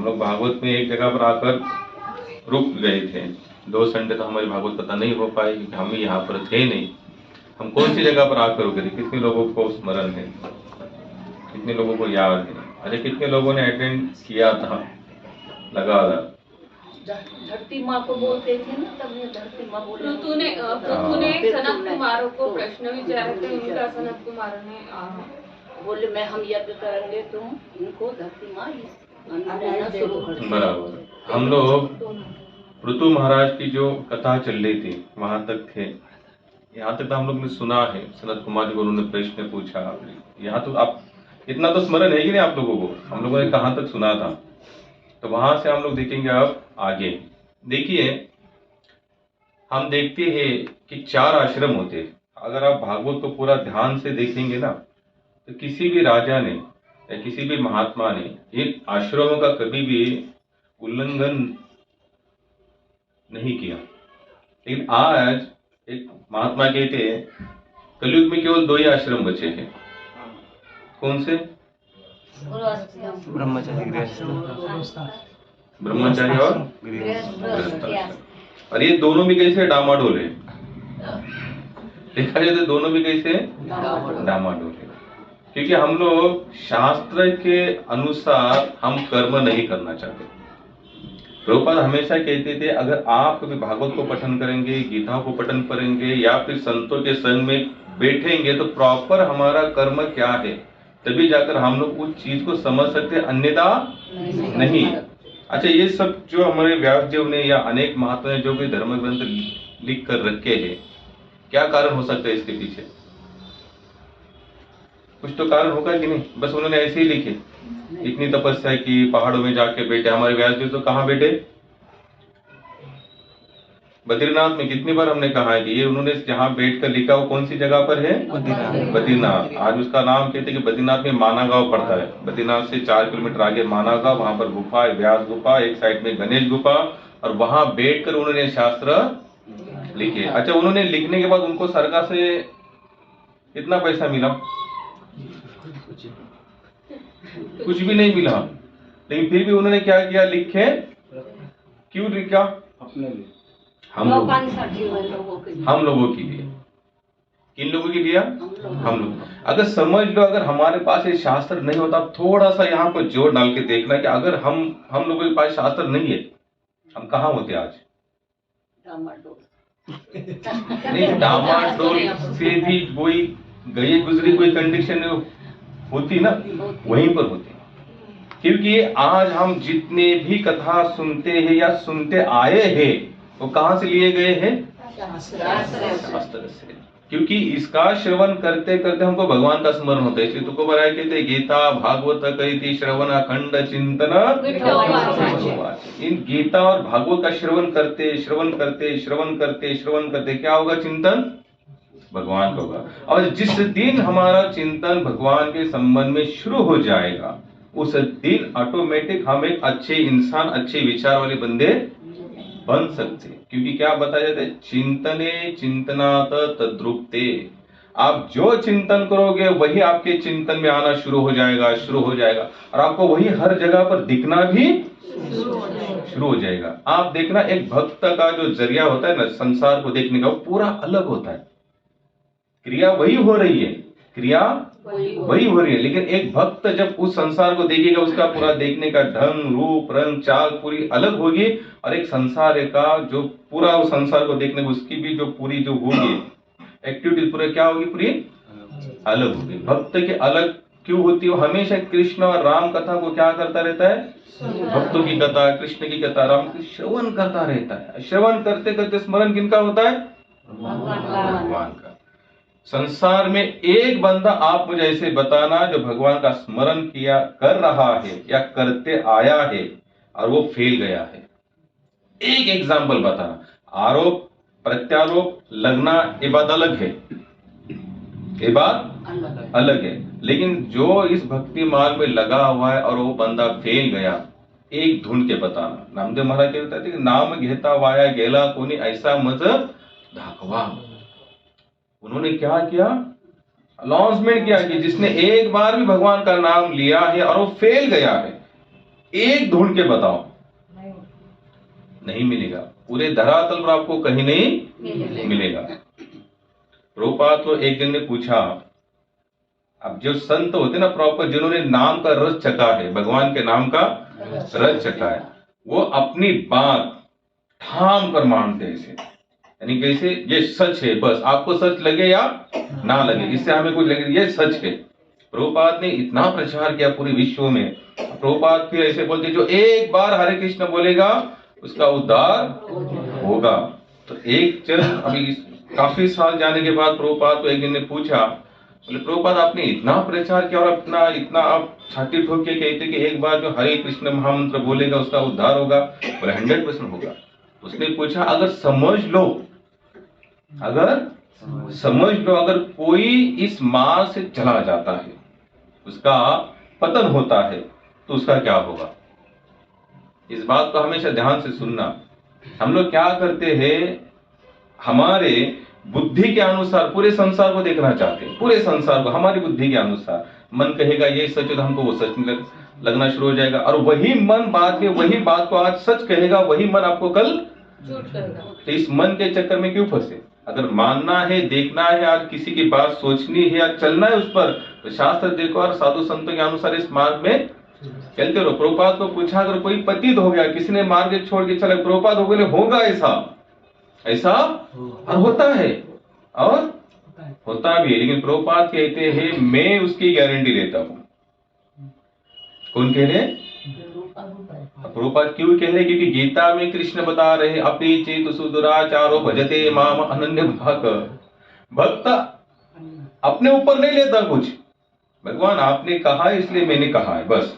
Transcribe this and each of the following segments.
हम लोग भागवत में एक जगह पर आकर रुक गए थे। 2 संडे तो हमारी भागवत कथा नहीं हो पाई क्योंकि हम यहाँ पर थे नहीं। हम कौन सी जगह पर आकर रुके थे? कितने लोगों को स्मरण है? कितने लोगों को याद है? अरे कितने लोगों ने अटेंड किया था लगातार? धरती माँ को बोलते थे ना, तब ये धरती माँ बोले। पृथु ने सनत कुमारों को प्रश्न विचारे थे। उनका सनत कुमार ने बोले मैं हम यज्ञ करेंगे, तुम उनको धरती माँ शुरू कर। बराबर। हम लोग पृथु महाराज की जो कथा चल रही थी वहां तक थे। यहाँ तक तो हम लोग ने सुना है, सनत कुमार जी को उन्होंने प्रश्न पूछा। यहाँ तो आप इतना तो स्मरण है कि नहीं आप लोगों को? हम लोगों ने कहाँ तक सुना था? तो वहां से हम लोग देखेंगे अब आगे। देखिए, हम देखते हैं कि 4 आश्रम होते हैं। अगर आप भागवत को पूरा ध्यान से देखेंगे ना, तो किसी भी राजा ने या किसी भी महात्मा ने इन आश्रमों का कभी भी उल्लंघन नहीं किया। लेकिन आज एक महात्मा कहते हैं कलयुग में केवल 2 ही आश्रम बचे हैं। कौन से? ब्रह्मचारी और गृहस्थ। और ये दोनों भी कैसे डामाडोल है। देखा जाए तो दोनों भी कैसे डामाडोल है, क्योंकि हम लोग शास्त्र के अनुसार हम कर्म नहीं करना चाहते। प्रभुपाद हमेशा कहते थे अगर आप कभी भागवत को पठन करेंगे, गीता को पठन करेंगे या फिर संतों के संग में बैठेंगे तो प्रॉपर हमारा कर्म क्या है, तभी जाकर हम लोग उस चीज को समझ सकते हैं, अन्यथा नहीं। अच्छा, ये सब जो हमारे व्यास देव ने या अनेक महात्मा ने जो भी धर्म ग्रंथ लिख कर रखे हैं, क्या कारण हो सकता है इसके पीछे? कुछ तो कारण होगा कि नहीं? बस उन्होंने ऐसे ही लिखे, इतनी तपस्या की, पहाड़ों में जाके बैठे। हमारे व्यास देव तो कहाँ बैठे? बद्रीनाथ में। कितनी बार हमने कहा है कि ये उन्होंने जहाँ बैठ कर लिखा वो कौन सी जगह पर है? बद्रीनाथ। आज उसका नाम कहते हैं कि बद्रीनाथ में माना गांव पड़ता है। बद्रीनाथ से 4 किलोमीटर आगे माना गांव, वहां पर गुफा है, व्यास गुफा, एक साइड में गणेश गुफा, और वहां बैठ कर उन्होंने शास्त्र लिखे। अच्छा, उन्होंने लिखने के बाद उनको सरकार से कितना पैसा मिला? कुछ भी नहीं मिला। लेकिन फिर भी उन्होंने क्या किया? लिखे। क्यों लिखा? अपने लिए, हम लोगों के लिए। किन लोगों के लिए? हम लोग। अगर समझ लो, अगर हमारे पास ये शास्त्र नहीं होता, थोड़ा सा यहाँ पर जोर डाल के देखना कि अगर हम लोगों के पास शास्त्र नहीं है, हम कहाँ होते आज? नहीं, डामाडोल से भी कोई गई गुजरी कोई कंडीशन होती ना, वहीं पर होती। क्योंकि आज हम जितने भी कथा सुनते हैं या सुनते आए हैं, वो कहां से लिए गए हैं? शास्त्र से। क्योंकि इसका श्रवण करते करते हमको भगवान का स्मरण होता है। इसलिए तुको बराय कहते गीता भागवत कही श्रवण अखंड चिंतन। इन गीता और भागवत का श्रवण करते क्या होगा? चिंतन भगवान का होगा। और जिस दिन हमारा चिंतन भगवान के संबंध में शुरू हो जाएगा, उस दिन ऑटोमेटिक हम एक अच्छे इंसान, अच्छे विचार वाले बंदे बन सकते। क्योंकि क्या बताया जाता है? चिंतने चिंतनात तद्रुपते। आप जो चिंतन करोगे वही आपके चिंतन में आना शुरू हो जाएगा, और आपको वही हर जगह पर दिखना भी शुरू हो जाएगा। आप देखना, एक भक्त का जो जरिया होता है ना संसार को देखने का, वो पूरा अलग होता है। क्रिया वही हो रही है, लेकिन एक भक्त जब उस संसार को देखेगा, उसका पूरा देखने का ढंग, रूप, रंग, चाल पूरी अलग होगी। और एक संसार का जो पूरा उस संसार को देखने, उसकी भी जो पूरी जो होगी एक्टिविटी, पूरा क्या होगी? पूरी अलग होगी। भक्त की अलग क्यों होती है? हमेशा कृष्ण और राम कथा को क्या करता रहता है? भक्तों की कथा, कृष्ण की कथा, राम की श्रवण करता रहता है। श्रवण करते करते स्मरण किनका होता है? भगवान का। संसार में एक बंदा आप मुझे ऐसे बताना जो भगवान का स्मरण कर रहा है या करते आया है और वो फेल गया है। एक एग्जाम्पल बताना। आरोप प्रत्यारोप लगना ये बात अलग है, लेकिन जो इस भक्ति मार्ग में लगा हुआ है और वो बंदा फेल गया, एक ढूंढ के बताना। नामदेव महाराज कहते थे कि नाम घेता वाया गेला कोनी ऐसा मज धाकवा। उन्होंने क्या किया? अनाउंसमेंट किया कि जिसने एक बार भी भगवान का नाम लिया है और वो फेल गया है, एक ढूंढ के बताओ, नहीं मिलेगा। पूरे धरातल पर आपको कहीं नहीं मिलेगा। प्रभुपाद को एक जन ने पूछा, अब जो संत होते ना प्रॉपर, जिन्होंने नाम का रस चखा है, भगवान के नाम का रस चखा है, वो अपनी बात ठाम कर मानते हैं इसे, यानी कैसे, ये सच है, बस आपको सच लगे या ना लगे, इससे हमें कुछ लगे, ये सच है। प्रभुपाद ने इतना प्रचार किया पूरे विश्व में। प्रभुपाद फिर ऐसे बोलते, जो एक बार हरे कृष्ण बोलेगा उसका उद्धार होगा। तो एक जन अभी काफी साल जाने के बाद प्रभुपाद को एक जन ने पूछा, बोले प्रभुपाद आपने इतना प्रचार किया और इतना इतना आप छाती ठोक के कहते कि एक बार जो हरे कृष्ण महामंत्र बोलेगा उसका उद्धार होगा। बोले 100% होगा। उसने पूछा, अगर समझ लो, अगर कोई इस मार्ग से चला जाता है, उसका पतन होता है, तो उसका क्या होगा? इस बात को हमेशा ध्यान से सुनना। हम लोग क्या करते हैं, हमारे बुद्धि के अनुसार पूरे संसार को देखना चाहते हैं, पूरे संसार को हमारी बुद्धि के अनुसार। मन कहेगा ये सच है तो हमको वो सच लगना शुरू हो जाएगा, और वही मन बाद में वही बात को आज सच कहेगा, वही मन आपको कल झूठ करेगा। तो इस मन के चक्कर में क्यों फंसे? अगर मानना है, देखना है, आज किसी की बात सोचनी है, आज चलना है उस पर, तो शास्त्र देखो और साधु संतों के अनुसार इस मार्ग में चलते रहो। प्रभुपाद को पूछा, अगर कोई पतित हो गया, किसी ने मार्ग छोड़ के चला, प्रभुपाद हो गए, होगा ऐसा और होता है और होता भी है, लेकिन प्रभुपाद कहते हैं मैं उसकी गारंटी लेता हूं। कौन कह रहे? प्रभुपाद क्यों कह रहे? क्योंकि गीता में कृष्ण बता रहे, अपि चेतसु दुराचारो भजते माम अनन्य भाग। भक्त अपने ऊपर नहीं लेता कुछ, भगवान आपने कहा है इसलिए मैंने कहा है, बस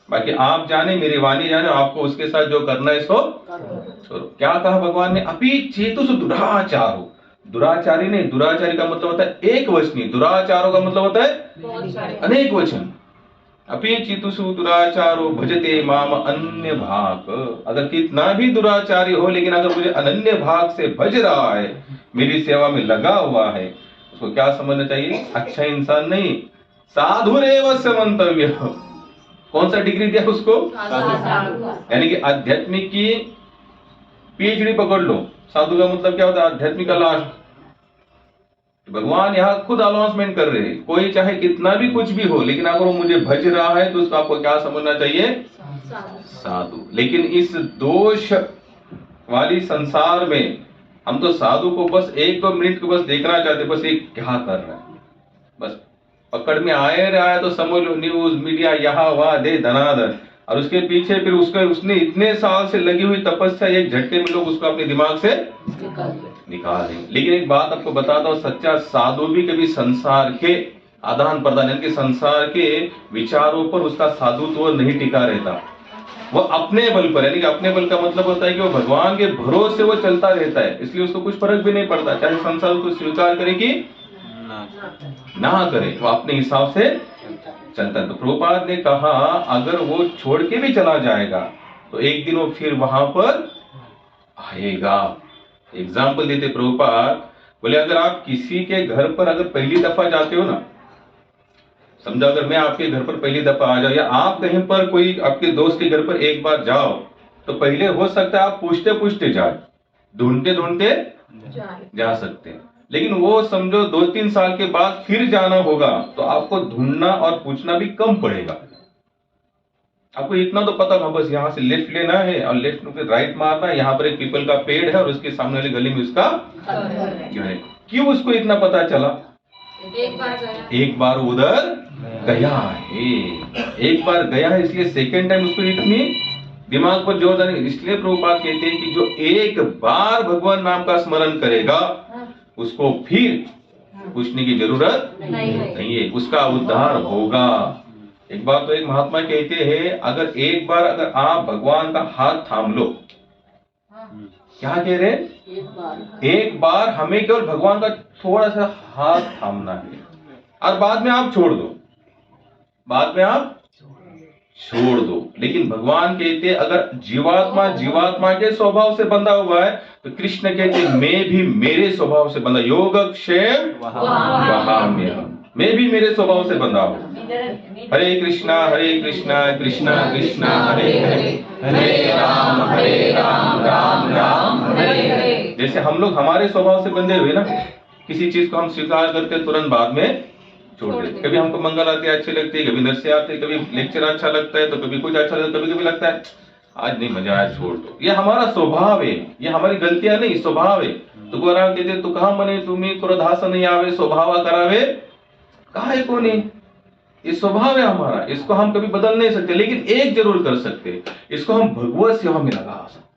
बाकी आप जाने, मेरी वाणी जाने, आपको उसके साथ जो करना है सो करो। क्या कहा भगवान ने? अपि चेतसु दुराचारो। दुराचारी नहीं, दुराचारी का मतलब होता है एक वचनी, दुराचारों का मतलब होता है अनेक वचन। अपि चितुषु दुराचारो भजते माम अन्य भाग। अगर कितना भी दुराचारी हो, लेकिन अगर मुझे अनन्य भाग से भज रहा है, मेरी सेवा में लगा हुआ है, उसको क्या समझना चाहिए? अच्छा इंसान नहीं, साधुरेव स मंतव्य। कौन सा डिग्री दिया उसको? यानी कि आध्यात्मिक की पीएचडी पकड़ लो। साधु का मतलब क्या होता है? आध्यात्मिक का लास्ट। भगवान यहाँ खुद अनाउंसमेंट कर रहे हैं, कोई चाहे कितना भी कुछ भी हो, लेकिन अगर वो मुझे भज रहा है तो उसको आपको क्या समझना चाहिए? साधु। लेकिन इस दोष वाली संसार में हम तो साधु को बस 1-2 मिनट को बस देखना चाहते, बस एक क्या कर रहा है, बस पकड़ में आए रहा है तो समझ लो न्यूज मीडिया यहाँ वहां दे धनाधन, और उसके पीछे फिर उसने इतने साल से लगी हुई तपस्या एक झटके में लोग उसको अपने दिमाग से निकाल देंगे। लेकिन एक बात आपको बताता हूँ, सच्चा साधु भी कभी संसार के आदान प्रदान यानी कि संसार के विचारों पर उसका साधुत्व नहीं टिका रहता। वो अपने बल पर, यानी कि अपने बल का मतलब होता है कि वो भगवान के भरोसे वो चलता रहता है, इसलिए उसको कुछ फर्क भी नहीं पड़ता, चाहे संसार उसको स्वीकार करे कि ना करे, वो अपने हिसाब से चलता है। तो प्रभुपाद ने कहा, अगर वो छोड़ के भी चला जाएगा तो एक दिन वो फिर वहां पर आएगा। एग्जाम्पल देते प्रभुपाद, बोले अगर आप किसी के घर पर अगर पहली दफा जाते हो ना, समझो अगर मैं आपके घर पर पहली दफा आ जाऊं, या आप कहीं पर कोई आपके दोस्त के घर पर एक बार जाओ, तो पहले हो सकता है आप पूछते पूछते जाए, ढूंढते ढूंढते जा सकते हैं, लेकिन वो समझो 2-3 साल के बाद फिर जाना होगा तो आपको ढूंढना और पूछना भी कम पड़ेगा। आपको इतना तो पता होगा, बस यहाँ से लेफ्ट लेना है और लेफ्ट में राइट मारना है, यहाँ पर एक पीपल का पेड़ है और उसके सामने वाली गली में उसका घर है। क्यों उसको इतना पता चला? एक बार उधर गया है, एक बार गया है, इसलिए सेकेंड टाइम उसको इतनी दिमाग पर जोर देने। इसलिए प्रभुपाद कहते हैं कि जो एक बार भगवान नाम का स्मरण करेगा उसको फिर पूछने की जरूरत नहीं है, उसका उद्धार होगा। एक बार तो एक महात्मा कहते हैं, अगर एक बार अगर आप भगवान का हाथ थाम लो, क्या कह रहे? एक बार हमें केवल भगवान का थोड़ा सा हाथ थामना है और बाद में आप छोड़ दो, बाद में आप छोड़ दो। लेकिन भगवान कहते अगर जीवात्मा के स्वभाव से बंधा हुआ है, तो कृष्ण कहते मैं भी मेरे स्वभाव से बंधा, योगक्षेम वहाम्यहम्, मैं भी मेरे स्वभाव से बंधा हूं। हरे कृष्णा कृष्णा कृष्णा हरे हरे, हरे राम राम राम हरे हरे। जैसे हम लोग हमारे स्वभाव से बंधे हुए ना, किसी चीज को हम स्वीकार करते तुरंत बाद में छोड़ देते। कभी हमको मंगल आरती अच्छी लगती है, कभी नरसे आते, कभी लेक्चर अच्छा लगता है, तो कभी कुछ अच्छा लगता है, कभी कभी लगता है आज नहीं मजा आया, छोड़ दो। ये हमारा स्वभाव है, ये हमारी गलतियां नहीं, स्वभाव है। तो गोरा कहते तू कहा मने तुम्हें क्रोधास नहीं आवे, स्वभाव करावे काहे को नहीं। ये स्वभाव है हमारा, इसको हम कभी बदल नहीं सकते, लेकिन एक जरूर कर सकते, इसको हम भगवत सेवा में लगा सकते।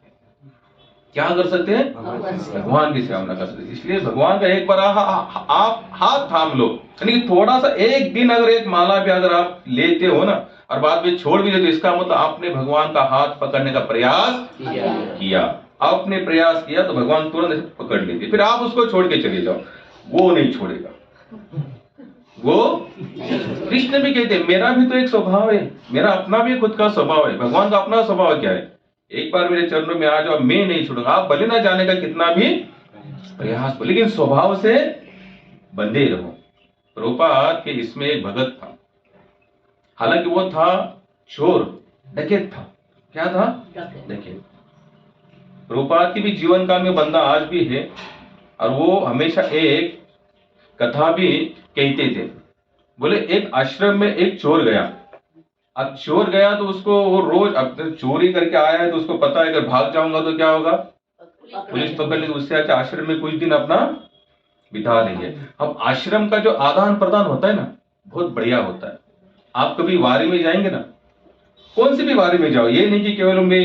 क्या कर सकते हैं? भगवान की सेवा में लगा सकते। इसलिए भगवान का एक बार आप हाथ थाम लो, यानी थोड़ा सा एक दिन अगर एक माला भी अगर आप लेते हो ना और बाद में छोड़ भी देते, तो इसका मतलब आपने भगवान का हाथ पकड़ने का प्रयास किया। आपने प्रयास किया तो भगवान तुरंत पकड़ लेंगे, फिर आप उसको छोड़ के चले जाओ, वो नहीं छोड़ेगा। वो कृष्ण भी कहते हैं मेरा भी तो एक स्वभाव है, मेरा अपना भी खुद का स्वभाव है। भगवान का अपना स्वभाव क्या है? एक बार मेरे चरणों में आ जाओ, मैं नहीं छोड़ूंगा। आप भले ना जाने का कितना भी प्रयास हो, लेकिन स्वभाव से बंधे रहो। प्रभुपाद के इसमें एक भगत था, हालांकि वो था चोर, डकैत था। क्या था? डकैत। प्रभुपाद की भी जीवन काल में बंदा आज भी है, और वो हमेशा एक कथा भी कहते थे। बोले एक आश्रम में एक चोर गया। अब चोर गया तो उसको वो रोज, अब चोरी करके आया है तो उसको पता है अगर भाग जाऊंगा तो क्या होगा, पुलिस पकड़ लेगी। उससे अच्छा आश्रम में कुछ दिन अपना बिता लेंगे। अब आश्रम का जो आदान प्रदान होता है ना, बहुत बढ़िया होता है। आप कभी वारी में जाएंगे ना, कौन सी भी वारी में जाओ, ये नहीं कि केवल मैं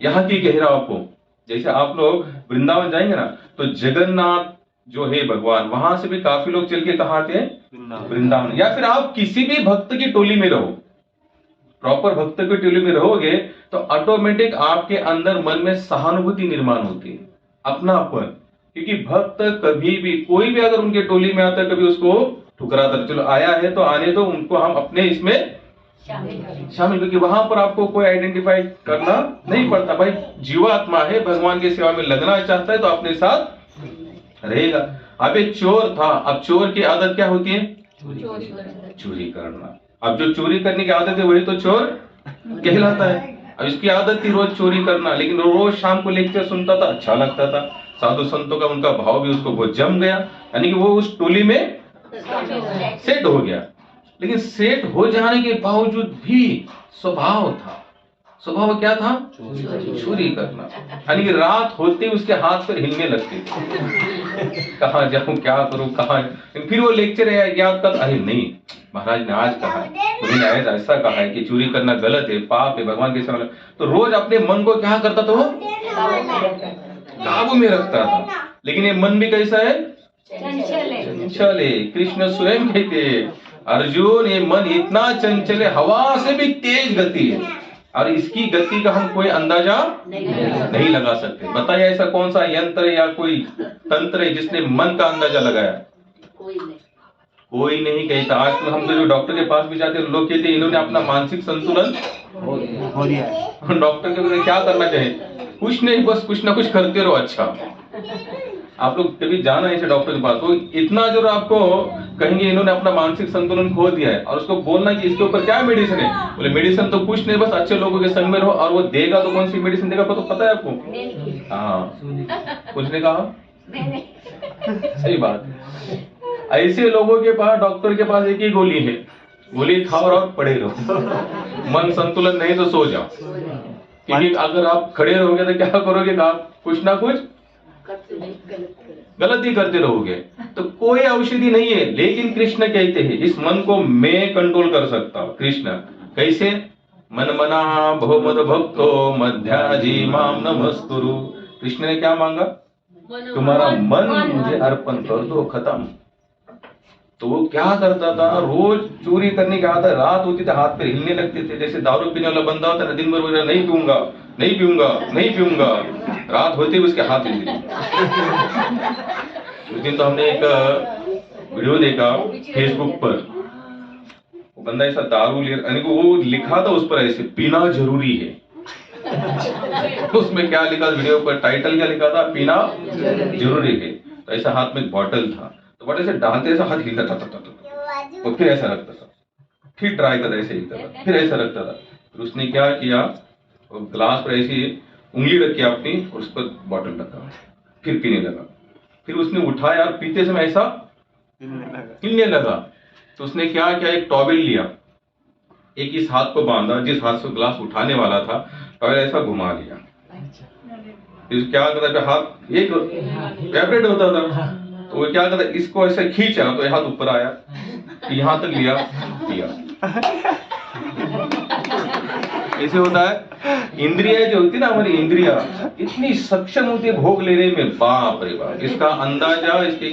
यहाँ की कह रहा हूं आपको। जैसे आप लोग वृंदावन जाएंगे ना, तो जगन्नाथ जो है भगवान, वहां से भी काफी लोग चल के कहाँ आते हैं? वृंदावन। या फिर आप किसी भी भक्त की टोली में रहो, प्रॉपर भक्त की टोली में रहोगे तो ऑटोमेटिक आपके अंदर मन में सहानुभूति निर्माण होती है, अपनापन। क्योंकि भक्त कभी भी, कोई भी अगर उनके टोली में आता है, कभी उसको ठुकराता, चलो आया है तो आने दो, उनको हम अपने इसमें शामिल, क्योंकि वहां पर आपको कोई आइडेंटिफाई करना नहीं पड़ता। भाई जीवात्मा है, भगवान की सेवा में लगना चाहता है तो अपने साथ रहेगा। अब एक चोर था, अब चोर की आदत क्या होती है? चोरी करना। अब जो चोरी करने की आदत है वही तो चोर कहलाता है। अब इसकी आदत थी रोज चोरी करना, लेकिन रोज शाम को लेक्चर सुनता था, अच्छा लगता था। साधु संतों का उनका भाव भी उसको बहुत जम गया, यानी कि वो उस टोली में सेट हो गया। लेकिन सेट हो जाने के बावजूद भी स्वभाव था। स्वभाव क्या था? चोरी करना। यानी कि रात होते उसके हाथ पर हिलने लगते थे, कहाँ जाऊं, क्या करूं, कहाँ। फिर वो लेक्चर याद कर, अरे नहीं महाराज ने आज कहा है, उन्होंने आज ऐसा कहा है कि चोरी करना गलत है, पाप है, भगवान के सामने। तो रोज अपने मन को क्या करता था? वो काबू में रखता था। लेकिन ये मन भी कैसा है? चंचल है। कृष्ण स्वयं कहते अर्जुन, ये मन इतना चंचल है, हवा से भी तेज गति है, और इसकी गति का हम कोई अंदाजा नहीं लगा सकते। बताइए ऐसा कौन सा यंत्र या कोई तंत्र है जिसने मन का अंदाजा लगाया? कोई नहीं कहता। आज तो हम तो जो डॉक्टर के पास भी जाते हैं, लोग कहते हैं इन्होंने अपना मानसिक संतुलन खो दिया। डॉक्टर के क्या करना चाहिए? कुछ नहीं, बस कुछ ना कुछ करते रहो। अच्छा, आप लोग कभी जाना ऐसे डॉक्टर के पास, तो इतना जो आपको कहेंगे इन्होंने अपना मानसिक संतुलन खो दिया है, और उसको बोलना कि इसके ऊपर क्या मेडिसिन है, बोले मेडिसिन तो कुछ नहीं, बस अच्छे लोगों के संग में रहो। और वो देगा तो कौन सी मेडिसिन देगा तो पता है आपको? हाँ, कुछ नहीं कहा, सही बात। ऐसे लोगों के पास, डॉक्टर के पास एक ही गोली है, गोली खाओ और पड़े रहो। मन संतुलन नहीं तो सो जाओ, क्योंकि अगर आप खड़े रहोगे तो क्या करोगे? आप कुछ ना कुछ गलती करते रहोगे। तो कोई औषधि नहीं है। लेकिन कृष्ण कहते हैं इस मन को मैं कंट्रोल कर सकता हूं। कृष्ण कैसे? मन मना बहुमद भक्तो मध्याजी माम नमस्कुरु। कृष्ण ने क्या मांगा? तुम्हारा मन मुझे अर्पण कर दो, खत्म। तो वो क्या करता था? रोज चोरी करने की आदत, रात होती थी हाथ पे हिलने लगते थे। जैसे दारू पीने वाला बंदा होता है, दिन भर बोल नहीं पीऊंगा, नहीं पीऊंगा, नहीं पीऊंगा, रात होते ही उसके हाथ हिलते। उस दिन तो हमने एक वीडियो देखा फेसबुक पर, वो बंदा ऐसा दारू ले, यानी वो लिखा था उस पर ऐसे पीना जरूरी है। उसमें क्या लिखा वीडियो पर, टाइटल क्या लिखा था? पीना जरूरी है। तो ऐसा हाथ में एक बॉटल था, तो बॉटल से डालते ऐसा हाथ हिलता था, तो फिर ऐसा लगता था। फिर ट्राई कर ऐसे ही था, फिर ऐसा लगता था। फिर उसने क्या किया, ग्लास पर ऐसी उंगली रख के अपनी, उस पर बॉटल रखा, फिर पीने लगा। फिर उसने उठाया और पीते समय ऐसा हिलने लगा। तो उसने क्या किया, एक टॉवेल लिया, एक इस हाथ को बांधा, जिस हाथ से ग्लास उठाने वाला था, टॉवेल ऐसा घुमा लिया। फिर क्या करता था, हाथ एक वाइब्रेट होता था, तो वो क्या करता, इसको ऐसे खींचा तो हाथ ऊपर आया, यहां तक लिया, पिया। ऐसे होता है। इंद्रिया जो होती है ना, हमारी इंद्रिया इतनी सक्षम होती है भोग लेने में, बाप रे बाप, इसका अंदाजा, इसके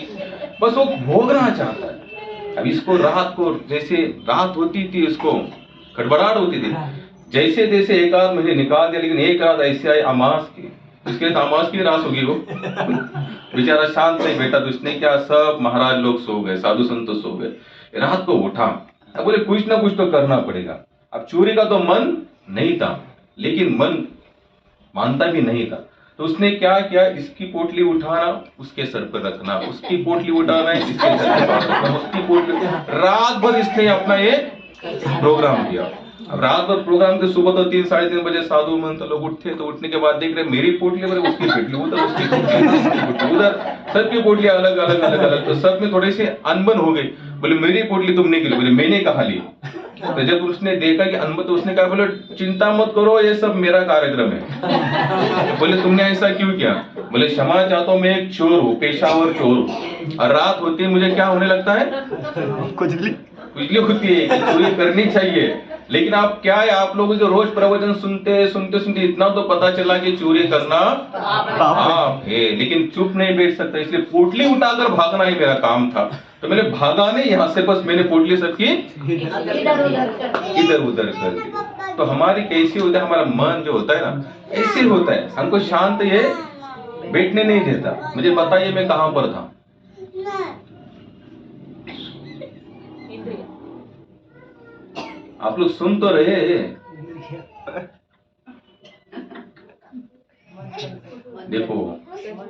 बस वो भोगना चाहता है। अब इसको रात को, जैसे रात होती थी, इसको खड़बड़ाहट होती थी, जैसे तैसे एक आध महीने निकाल दिया, लेकिन एक रात ऐसे आई अमास की, उसके लिए अमास की रात होगी वो। बेचारा शांत नहीं बैठा, तो इसने क्या, सब महाराज लोग सो गए, साधु संत सो गए, रात को उठा, अब बोले कुछ ना कुछ तो करना पड़ेगा। अब चोरी का तो मन नहीं था, लेकिन मन मानता भी नहीं था, तो उसने क्या किया, इसकी पोटली उठाना, उसके सर पर रखना, उसकी पोटली उठाना, इसके सर पर रखना, उसकी पोटली, रात भर इसने अपना ये प्रोग्राम किया। अब रात भर प्रोग्राम के सुबह तो 3 साढ़े 3 बजे साधु महंत लोग उठते, तो उठने के बाद देख रहे मेरी पोटली पर, उसकी पोटली उधर, उसकी पोटली उधर, सबकी पोटली अलग अलग अलग अलग, तो सब में थोड़े से अनबन हो गई। बोले मेरी पोटली तुमने की ली, बोले मैंने कहा ली। तो जब उसने देखा कि अनबन, तो उसने कहा, बोले चिंता मत करो, ये सब मेरा कार्यक्रम है। बोले तुमने ऐसा क्यों किया? बोले क्षमा चाहता हूँ, मैं एक चोर हूँ, पेशावर चोर हूँ, और रात होती है मुझे क्या होने लगता है, खुजली होती है कि चोरी करनी चाहिए। लेकिन आप क्या है, आप लोग जो रोज प्रवचन सुनते इतना तो पता चला कि चोरी करना पाप है, लेकिन चुप नहीं बैठ सकता, इसलिए पोटली उठाकर भागना ही मेरा काम था। तो मैंने भागा नहीं यहाँ से, बस मैंने पोटली सबकी इधर उधर कर दी। तो हमारी कैसी होता है, हमारा मन जो होता है ना, ऐसे होता है, हमको शांत ये बैठने नहीं देता। मुझे बताइए मैं कहां पर था? आप लोग सुन तो रहे, देखो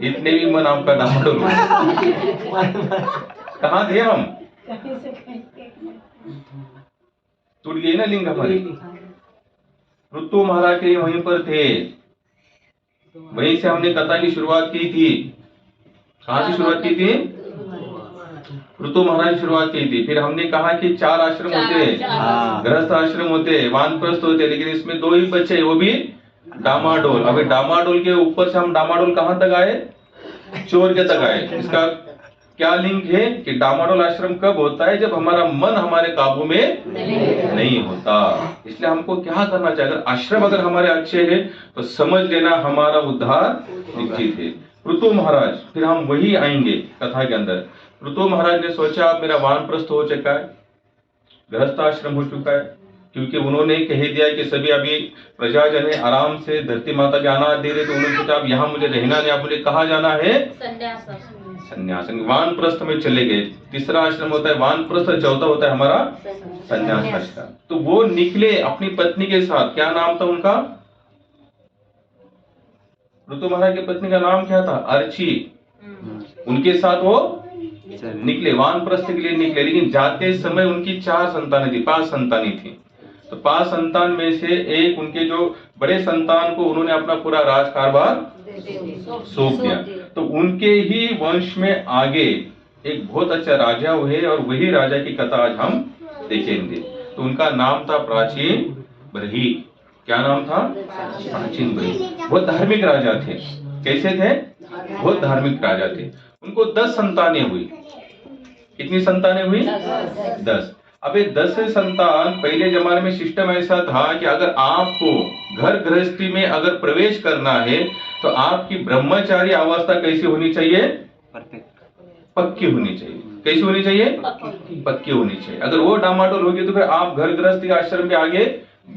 इतने भी मन आपका डामाडोल। कहाँ थे हम? टूट गई ना लिंग हमारी। ऋतु महाराज के वहीं पर थे, वहीं से हमने कथा की शुरुआत की थी। कहाँ से शुरुआत की थी? ऋतु महाराज की शुरुआत की थी। फिर हमने कहा कि 4 आश्रम होते, गृहस्थ आश्रम होते, वानप्रस्थ होते, लेकिन इसमें 2 ही बचे, वो भी डामाडोल। अभी डामाडोल के ऊपर से हम डामाडोल कहां तक आए? चोर के तक आए। इसका क्या लिंक है कि डामाडोल आश्रम कब होता है? जब हमारा मन हमारे काबू में नहीं होता। इसलिए हमको क्या करना चाहिए? अगर आश्रम अगर हमारे अच्छे हैं तो समझ लेना हमारा उद्धार निश्चित है। ऋतु महाराज, फिर हम वही आएंगे कथा के अंदर। ऋतु महाराज ने सोचा अब मेरा वानप्रस्थ हो चुका है, गृहस्थ आश्रम हो चुका है, क्योंकि उन्होंने कह दिया कि सभी अभी प्रजाजन है, आराम से धरती माता के अनाज दे रहे, तो उन्होंने सोचा अब यहाँ मुझे रहना नहीं, आप मुझे कहाँ जाना है? संन्यास। वानप्रस्थ में चले गए। तीसरा आश्रम होता है वानप्रस्थ, चौथा होता है हमारा संन्यास आश्रम। तो वो निकले अपनी पत्नी के साथ। क्या नाम था उनका? ऋतु महाराज की पत्नी का नाम क्या था? अर्ची। उनके साथ वो निकले, वानप्रस्थ के लिए निकले। लेकिन जाते समय उनकी 4 संतानें थी, 5 संतानें थी। तो 5 संतान में से एक उनके जो बड़े संतान को उन्होंने अपना पूरा राज कारभार सौंप दिया। तो उनके ही वंश में आगे एक बहुत अच्छा राजा हुए, और वही राजा की कथा आज हम देखेंगे। तो उनका नाम था प्राचीन बरही। क्या नाम था? प्राचीन बरही। बहुत धार्मिक राजा थे। कैसे थे? बहुत धार्मिक राजा थे। उनको 10 संतानें हुई। कितनी संतानें हुई? 10। अब ये 10 संतान, पहले जमाने में सिस्टम ऐसा था कि अगर आपको घर गृहस्थी में अगर प्रवेश करना है तो आपकी ब्रह्मचारी अवस्था कैसी होनी चाहिए? पक्की होनी चाहिए। कैसी होनी चाहिए? पक्की होनी चाहिए। अगर वो डामाडोल होगी तो फिर आप घर गृहस्थी आश्रम के आगे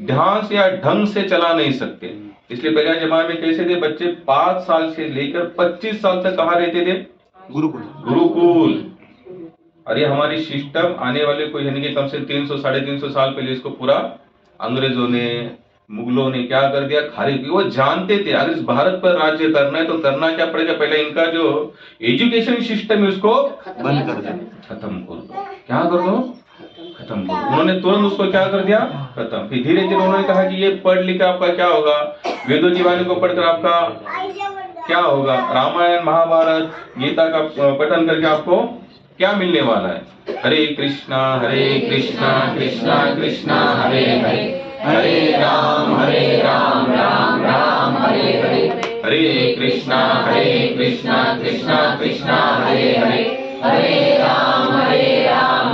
ध्यान से या ढंग से चला नहीं सकते। इसलिए पहले जमाने में कैसे थे? बच्चे 5 साल से लेकर 25 साल तक कहाँ रहते थे? गुरुकुल। और ये हमारी सिस्टम आने वाले कोई यानी कि कम से 300 350 साल पहले इसको पूरा अंग्रेजों ने, मुगलों ने क्या कर दिया? खारिज। वो जानते थे अगर इस भारत पर राज्य करना है तो करना क्या पड़ेगा? पहले इनका जो एजुकेशन सिस्टम है उसको बंद कर दो, खत्म कर दो। क्या कर दो? खत्म करो। उन्होंने तुरंत उसको क्या कर दिया, खत्म। फिर धीरे धीरे उन्होंने कहा कि ये पढ़ लिख आपका क्या होगा, वेदों की वाणी को पढ़कर आपका क्या होगा, रामायण महाभारत गीता का पठन करके आपको क्या मिलने वाला है। हरे कृष्णा कृष्णा कृष्णा हरे हरे, हरे राम राम राम हरे हरे, हरे कृष्णा कृष्णा कृष्णा हरे हरे, हरे राम राम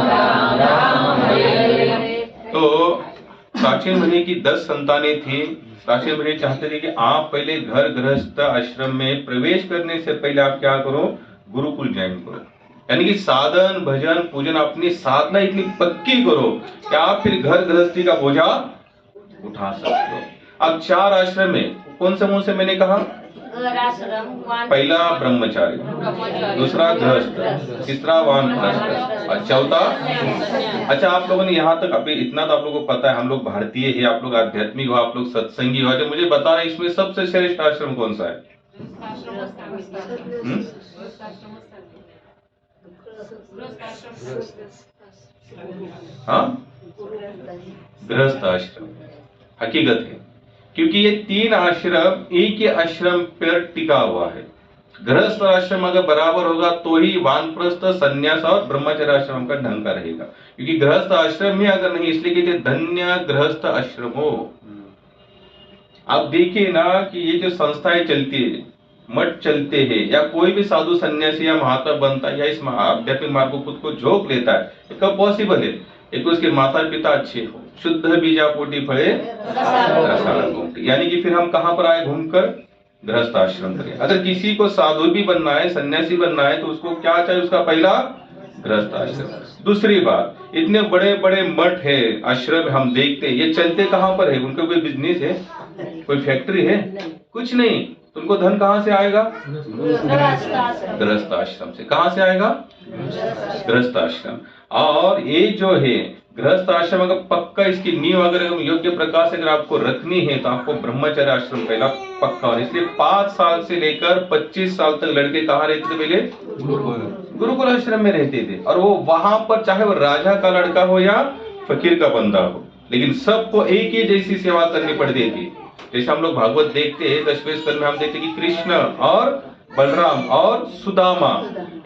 राम हरे हरे। तो प्राचीन मुनि की 10 संतानें थी। प्राचीन मुनि चाहते थे कि आप पहले घर गृहस्थ आश्रम में प्रवेश करने से पहले आप क्या करो, गुरुकुल ज्वाइन करो। यानी कि साधन भजन पूजन अपनी साधना इतनी पक्की करो कि आप फिर घर गृहस्थी का बोझा उठा सकते हो। अब 4 आश्रम में कौन से मैंने कहा, पहला ब्रह्मचारी, दूसरा गृहस्थ, तीसरा वानप्रस्थ और चौथा। अच्छा, आप लोगों ने यहाँ तक अभी इतना तो आप लोगों को पता है, हम लोग भारतीय है, आप लोग आध्यात्मिक हो, आप लोग सत्संगी हो। जो मुझे बता रहे इसमें सबसे श्रेष्ठ आश्रम कौन सा है? हाँ, गृहस्थ आश्रम हकीकत है, क्योंकि ये 3 आश्रम एक ही आश्रम पर टिका हुआ है। गृहस्थ आश्रम अगर बराबर होगा तो ही वानप्रस्थ, संन्यास और ब्रह्मचर्य आश्रम का ढंग का रहेगा। क्योंकि गृहस्थ आश्रम में अगर नहीं, इसलिए कहते धन्य गृहस्थ आश्रम हो। आप देखिए ना कि ये जो संस्थाएं चलती है, मठ चलते हैं, या कोई भी साधु सन्यासी या महात्मा बनता है या इस आध्यात्मिक मार्ग को खुद को झोंक लेता है, ये कब पॉसिबल है? एक उसके माता पिता अच्छे हो, शुद्ध बीजा पोटी फले रसायन गोमटी। यानी कि फिर हम कहां पर आए घूमकर, गृहस्थ आश्रम करें। अगर किसी को साधु भी बनना है, सन्यासी बनना है, तो उसको क्या चाहिए? उसका पहला गृहस्थ आश्रम। दूसरी बात, इतने बड़े बड़े मठ है, आश्रम हम देखते हैं, ये चलते कहां पर है? उनका कोई बिजनेस है, कोई फैक्ट्री है? कुछ नहीं। तुमको धन कहां से आएगा? गृहस्थ आश्रम से। कहां से आएगा? गृहस्थ आश्रम। और ये जो है गृहस्थ आश्रम, अगर पक्का इसकी नींव अगर योग्य प्रकार से अगर आपको रखनी है तो आपको ब्रह्मचर्य आश्रम पहला पक्का। और इसलिए 5 साल से लेकर 25 साल तक लड़के कहाँ रहते थे? पहले गुरुकुल आश्रम में रहते थे। और वो वहां पर चाहे वो राजा का लड़का हो या फकीर का बंदा हो, लेकिन सबको एक ही जैसी सेवा करनी पड़ती थी। जैसे हम लोग भागवत देखते हैं, 10वें स्कंद में हम देखते हैं कि कृष्ण और बलराम और सुदामा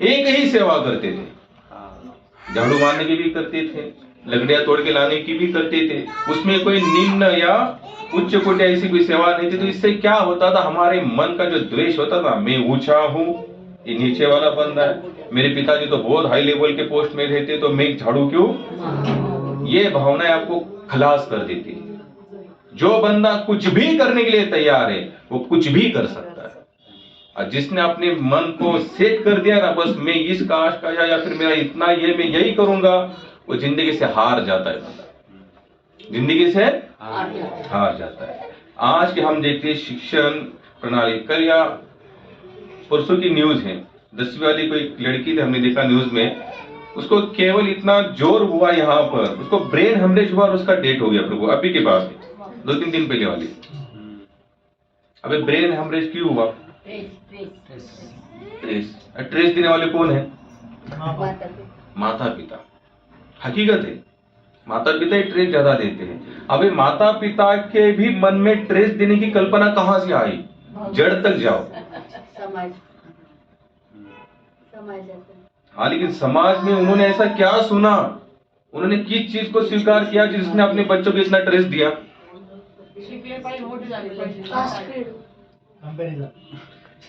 एक ही सेवा करते थे। झाड़ू मारने की भी करते थे, लकड़ियां तोड़ के लाने की भी करते थे। उसमें कोई निम्न या उच्च कोटि ऐसी कोई सेवा नहीं थी। तो इससे क्या होता था, हमारे मन का जो द्वेष होता था, मैं ऊंचा हूँ, ये नीचे वाला बंदा है, मेरे पिताजी तो बहुत हाई लेवल के पोस्ट में रहते, तो मैं झाड़ू क्यों, ये भावनाएं आपको खलास कर देती। जो बंदा कुछ भी करने के लिए तैयार है वो कुछ भी कर सकता है। और जिसने अपने मन को सेट कर दिया ना, बस मैं इस कास्ट का या फिर मेरा इतना ये, मैं यही करूंगा, वो जिंदगी से हार जाता है बंदा, जिंदगी से हार जाता है। आज के हम देखते हैं शिक्षण प्रणाली, कल या परसों की न्यूज है, 10वीं वाली कोई लड़की थी, हमने देखा न्यूज में, उसको केवल इतना जोर हुआ यहाँ पर, उसको ब्रेन हेमरेज हुआ और उसका डेथ हो गया। प्रभु, अभी के बाद 2-3 दिन पहले वाली। अबे ब्रेन हेमरेज क्यों हुआ? ट्रेस देने वाले कौन है? माता पिता। हकीकत है, माता पिता ही ट्रेस ज्यादा देते हैं। अबे माता पिता के भी मन में ट्रेस देने की कल्पना कहां से आई? जड़ तक जाओ। हाँ, लेकिन समाज में उन्होंने ऐसा क्या सुना, उन्होंने किस चीज को स्वीकार किया जिसने अपने बच्चों को इतना ट्रेस दिया?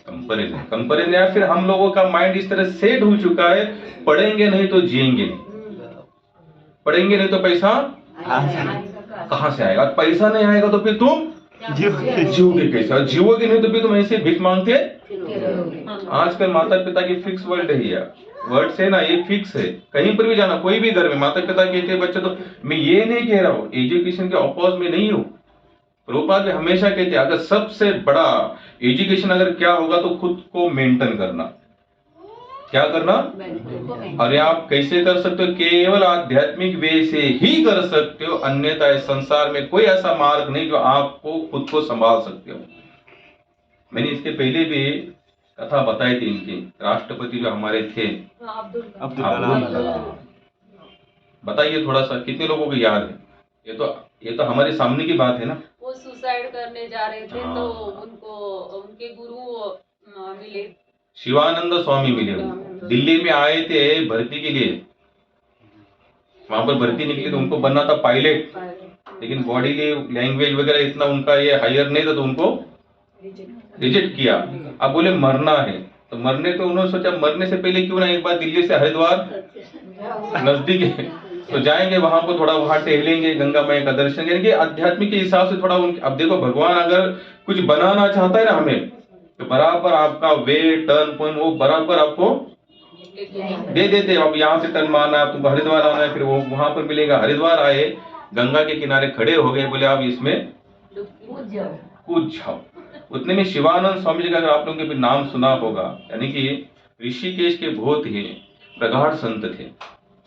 कंपैरिजन। या फिर हम लोगों का माइंड इस तरह सेट हो चुका है, पढ़ेंगे नहीं तो जिएंगे नहीं, पढ़ेंगे नहीं तो पैसा कहां से आएगा, पैसा नहीं आएगा तो फिर तुम जीवोगे कैसे, और जीवोगे नहीं तो फिर तुम ऐसे भीख मांगते। आजकल माता पिता की फिक्स वर्ड है यार, वर्ड से ना, ये फिक्स है। कहीं पर भी जाना, कोई भी घर में माता पिता कहते बच्चे, तो मैं ये नहीं कह रहा हूँ एजुकेशन के अपोज में नहीं हूँ। प्रभुपाद भी हमेशा कहते हैं अगर सबसे बड़ा एजुकेशन अगर क्या होगा तो खुद को मेंटेन करना। क्या करना? और आप कैसे कर सकते हो? केवल आध्यात्मिक वे से ही कर सकते हो, अन्यथा इस संसार में कोई ऐसा मार्ग नहीं जो आपको खुद को संभाल सकते हो। मैंने इसके पहले भी कथा बताई थी इनकी। राष्ट्रपति जो हमारे थे अब्दुल कलाम, बताइए थोड़ा सा, कितने लोगों को याद है? ये तो हमारे सामने की बात है ना। वो सुसाइड करने जा रहे थे हाँ। तो उनको उनके गुरु मिले। शिवानंद स्वामी मिले उनको, दिल्ली में आए थे भर्ती के लिए, वहां पर भर्ती निकली तो उनको बनना था पायलट, लेकिन बॉडी लैंग्वेज वगैरह इतना उनका ये हायर नहीं था तो उनको रिजेक्ट किया। अब बोले मरना है, तो मरने तो उन्होंने सोचा मरने से पहले क्यों ना एक बार दिल्ली से हरिद्वार नजदीक है तो जाएंगे वहां पर, थोड़ा वहां टहलेंगे, गंगा मैया का दर्शन करेंगे, आध्यात्मिक के हिसाब से थोड़ा अब देखो भगवान अगर कुछ बनाना चाहता है ना हमें, तो बराबर आपका वे टर्न पॉइंट वो बराबर आपको दे देते। अब यहाँ से टर्न मारना है, तुमको हरिद्वार आना है, फिर वो वहां पर मिलेगा। हरिद्वार आए, गंगा के किनारे खड़े हो गए, बोले आप इसमें कूद जाओ। उतने में शिवानंद स्वामी जी का अगर आप लोगों के भी नाम सुना होगा, यानी कि ऋषिकेश के बहुत ही प्रगाढ़ संत थे,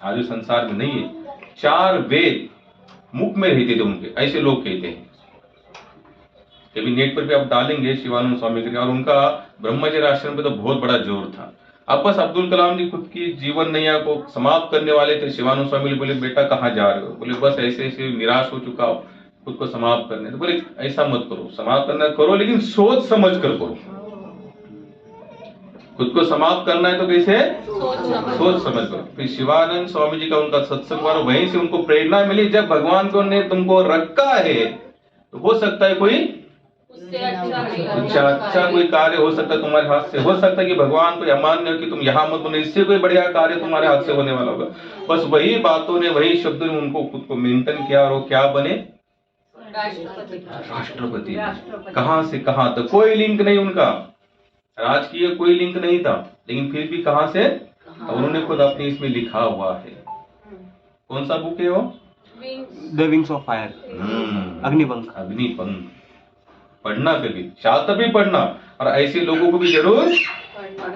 आज इस संसार में नहीं है। 4 वेद मुख में रहते थे उनके, ऐसे लोग कहते हैं। कभी नेट पर भी आप डालेंगे शिवानंद स्वामी के, और उनका ब्रह्मचर्य आश्रम पे तो बहुत बड़ा जोर था। अब बस अब्दुल कलाम जी खुद की जीवन नैया को समाप्त करने वाले थे। शिवानंद स्वामी बोले बेटा कहाँ जा रहे हो? बोले बस ऐसे ऐसे निराश हो चुका हो, खुद को समाप्त करने। तो बोले ऐसा मत करो, समाप्त करना करो लेकिन सोच समझ कर करो। खुद को समाप्त करना है तो कैसे? सोच समझ करो। फिर शिवानंद स्वामी जी का उनका सत्संग हुआ, वहीं से उनको प्रेरणा मिली, जब भगवान को ने तुमको रखा है तो हो सकता है कोई उससे अच्छा कोई कार्य हो सकता है तुम्हारे हाथ से। हो सकता है कि भगवान को अमान्य हो कि तुम यहाँ मत बनो, इससे कोई बढ़िया कार्य तुम्हारे हाथ से होने वाला होगा। बस वही बातों ने, वही शब्दों ने उनको खुद को मेंटेन किया, और वो क्या बने? राष्ट्रपति। कहां से कहां तक, कोई लिंक नहीं उनका, राजकीय कोई लिंक नहीं था, लेकिन फिर भी कहां से, उन्होंने खुद अपने इसमें लिखा हुआ है। कौन सा बुक है वो? The wings of fire, Agnipankh. Agnipankh पढ़ना, कभी शास्त्र भी पढ़ना, और ऐसे लोगों को भी जरूर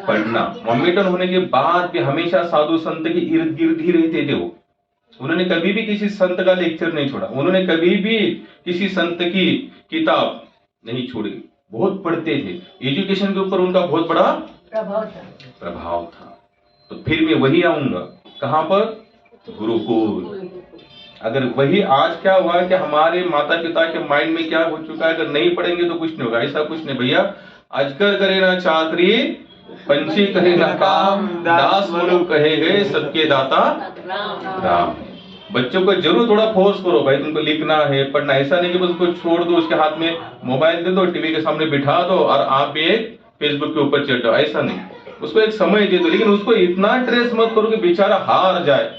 पढ़ना। मॉमेटन होने के बाद भी हमेशा साधु संत के इर्द गिर्द ही रहते थे वो। उन्होंने कभी भी किसी संत का लेक्चर नहीं छोड़ा, उन्होंने कभी भी किसी संत की किताब नहीं छोड़ी, बहुत पढ़ते थे। एजुकेशन के ऊपर उनका बहुत बड़ा प्रभाव था। तो फिर मैं वही आऊंगा, कहां पर? गुरुकुल। अगर वही आज क्या हुआ कि हमारे माता पिता के माइंड में क्या हो चुका है, अगर नहीं पढ़ेंगे तो कुछ नहीं होगा, ऐसा कुछ नहीं भैया। अजगर करे ना चाकरी, पंछी करे ना काम, दास मनु कहे गए, सबके दाता राम। बच्चों को जरूर थोड़ा फोर्स करो, भाई तुमको लिखना है, पढ़ना। ऐसा नहीं कि बस उसको छोड़ दो, उसके हाथ में मोबाइल दे दो, टीवी के सामने बिठा दो और आप भी एक फेसबुक के ऊपर चढ़ जाओ, ऐसा नहीं। उसको एक समय दे दो, लेकिन उसको इतना ट्रेस मत करो कि बेचारा हार जाए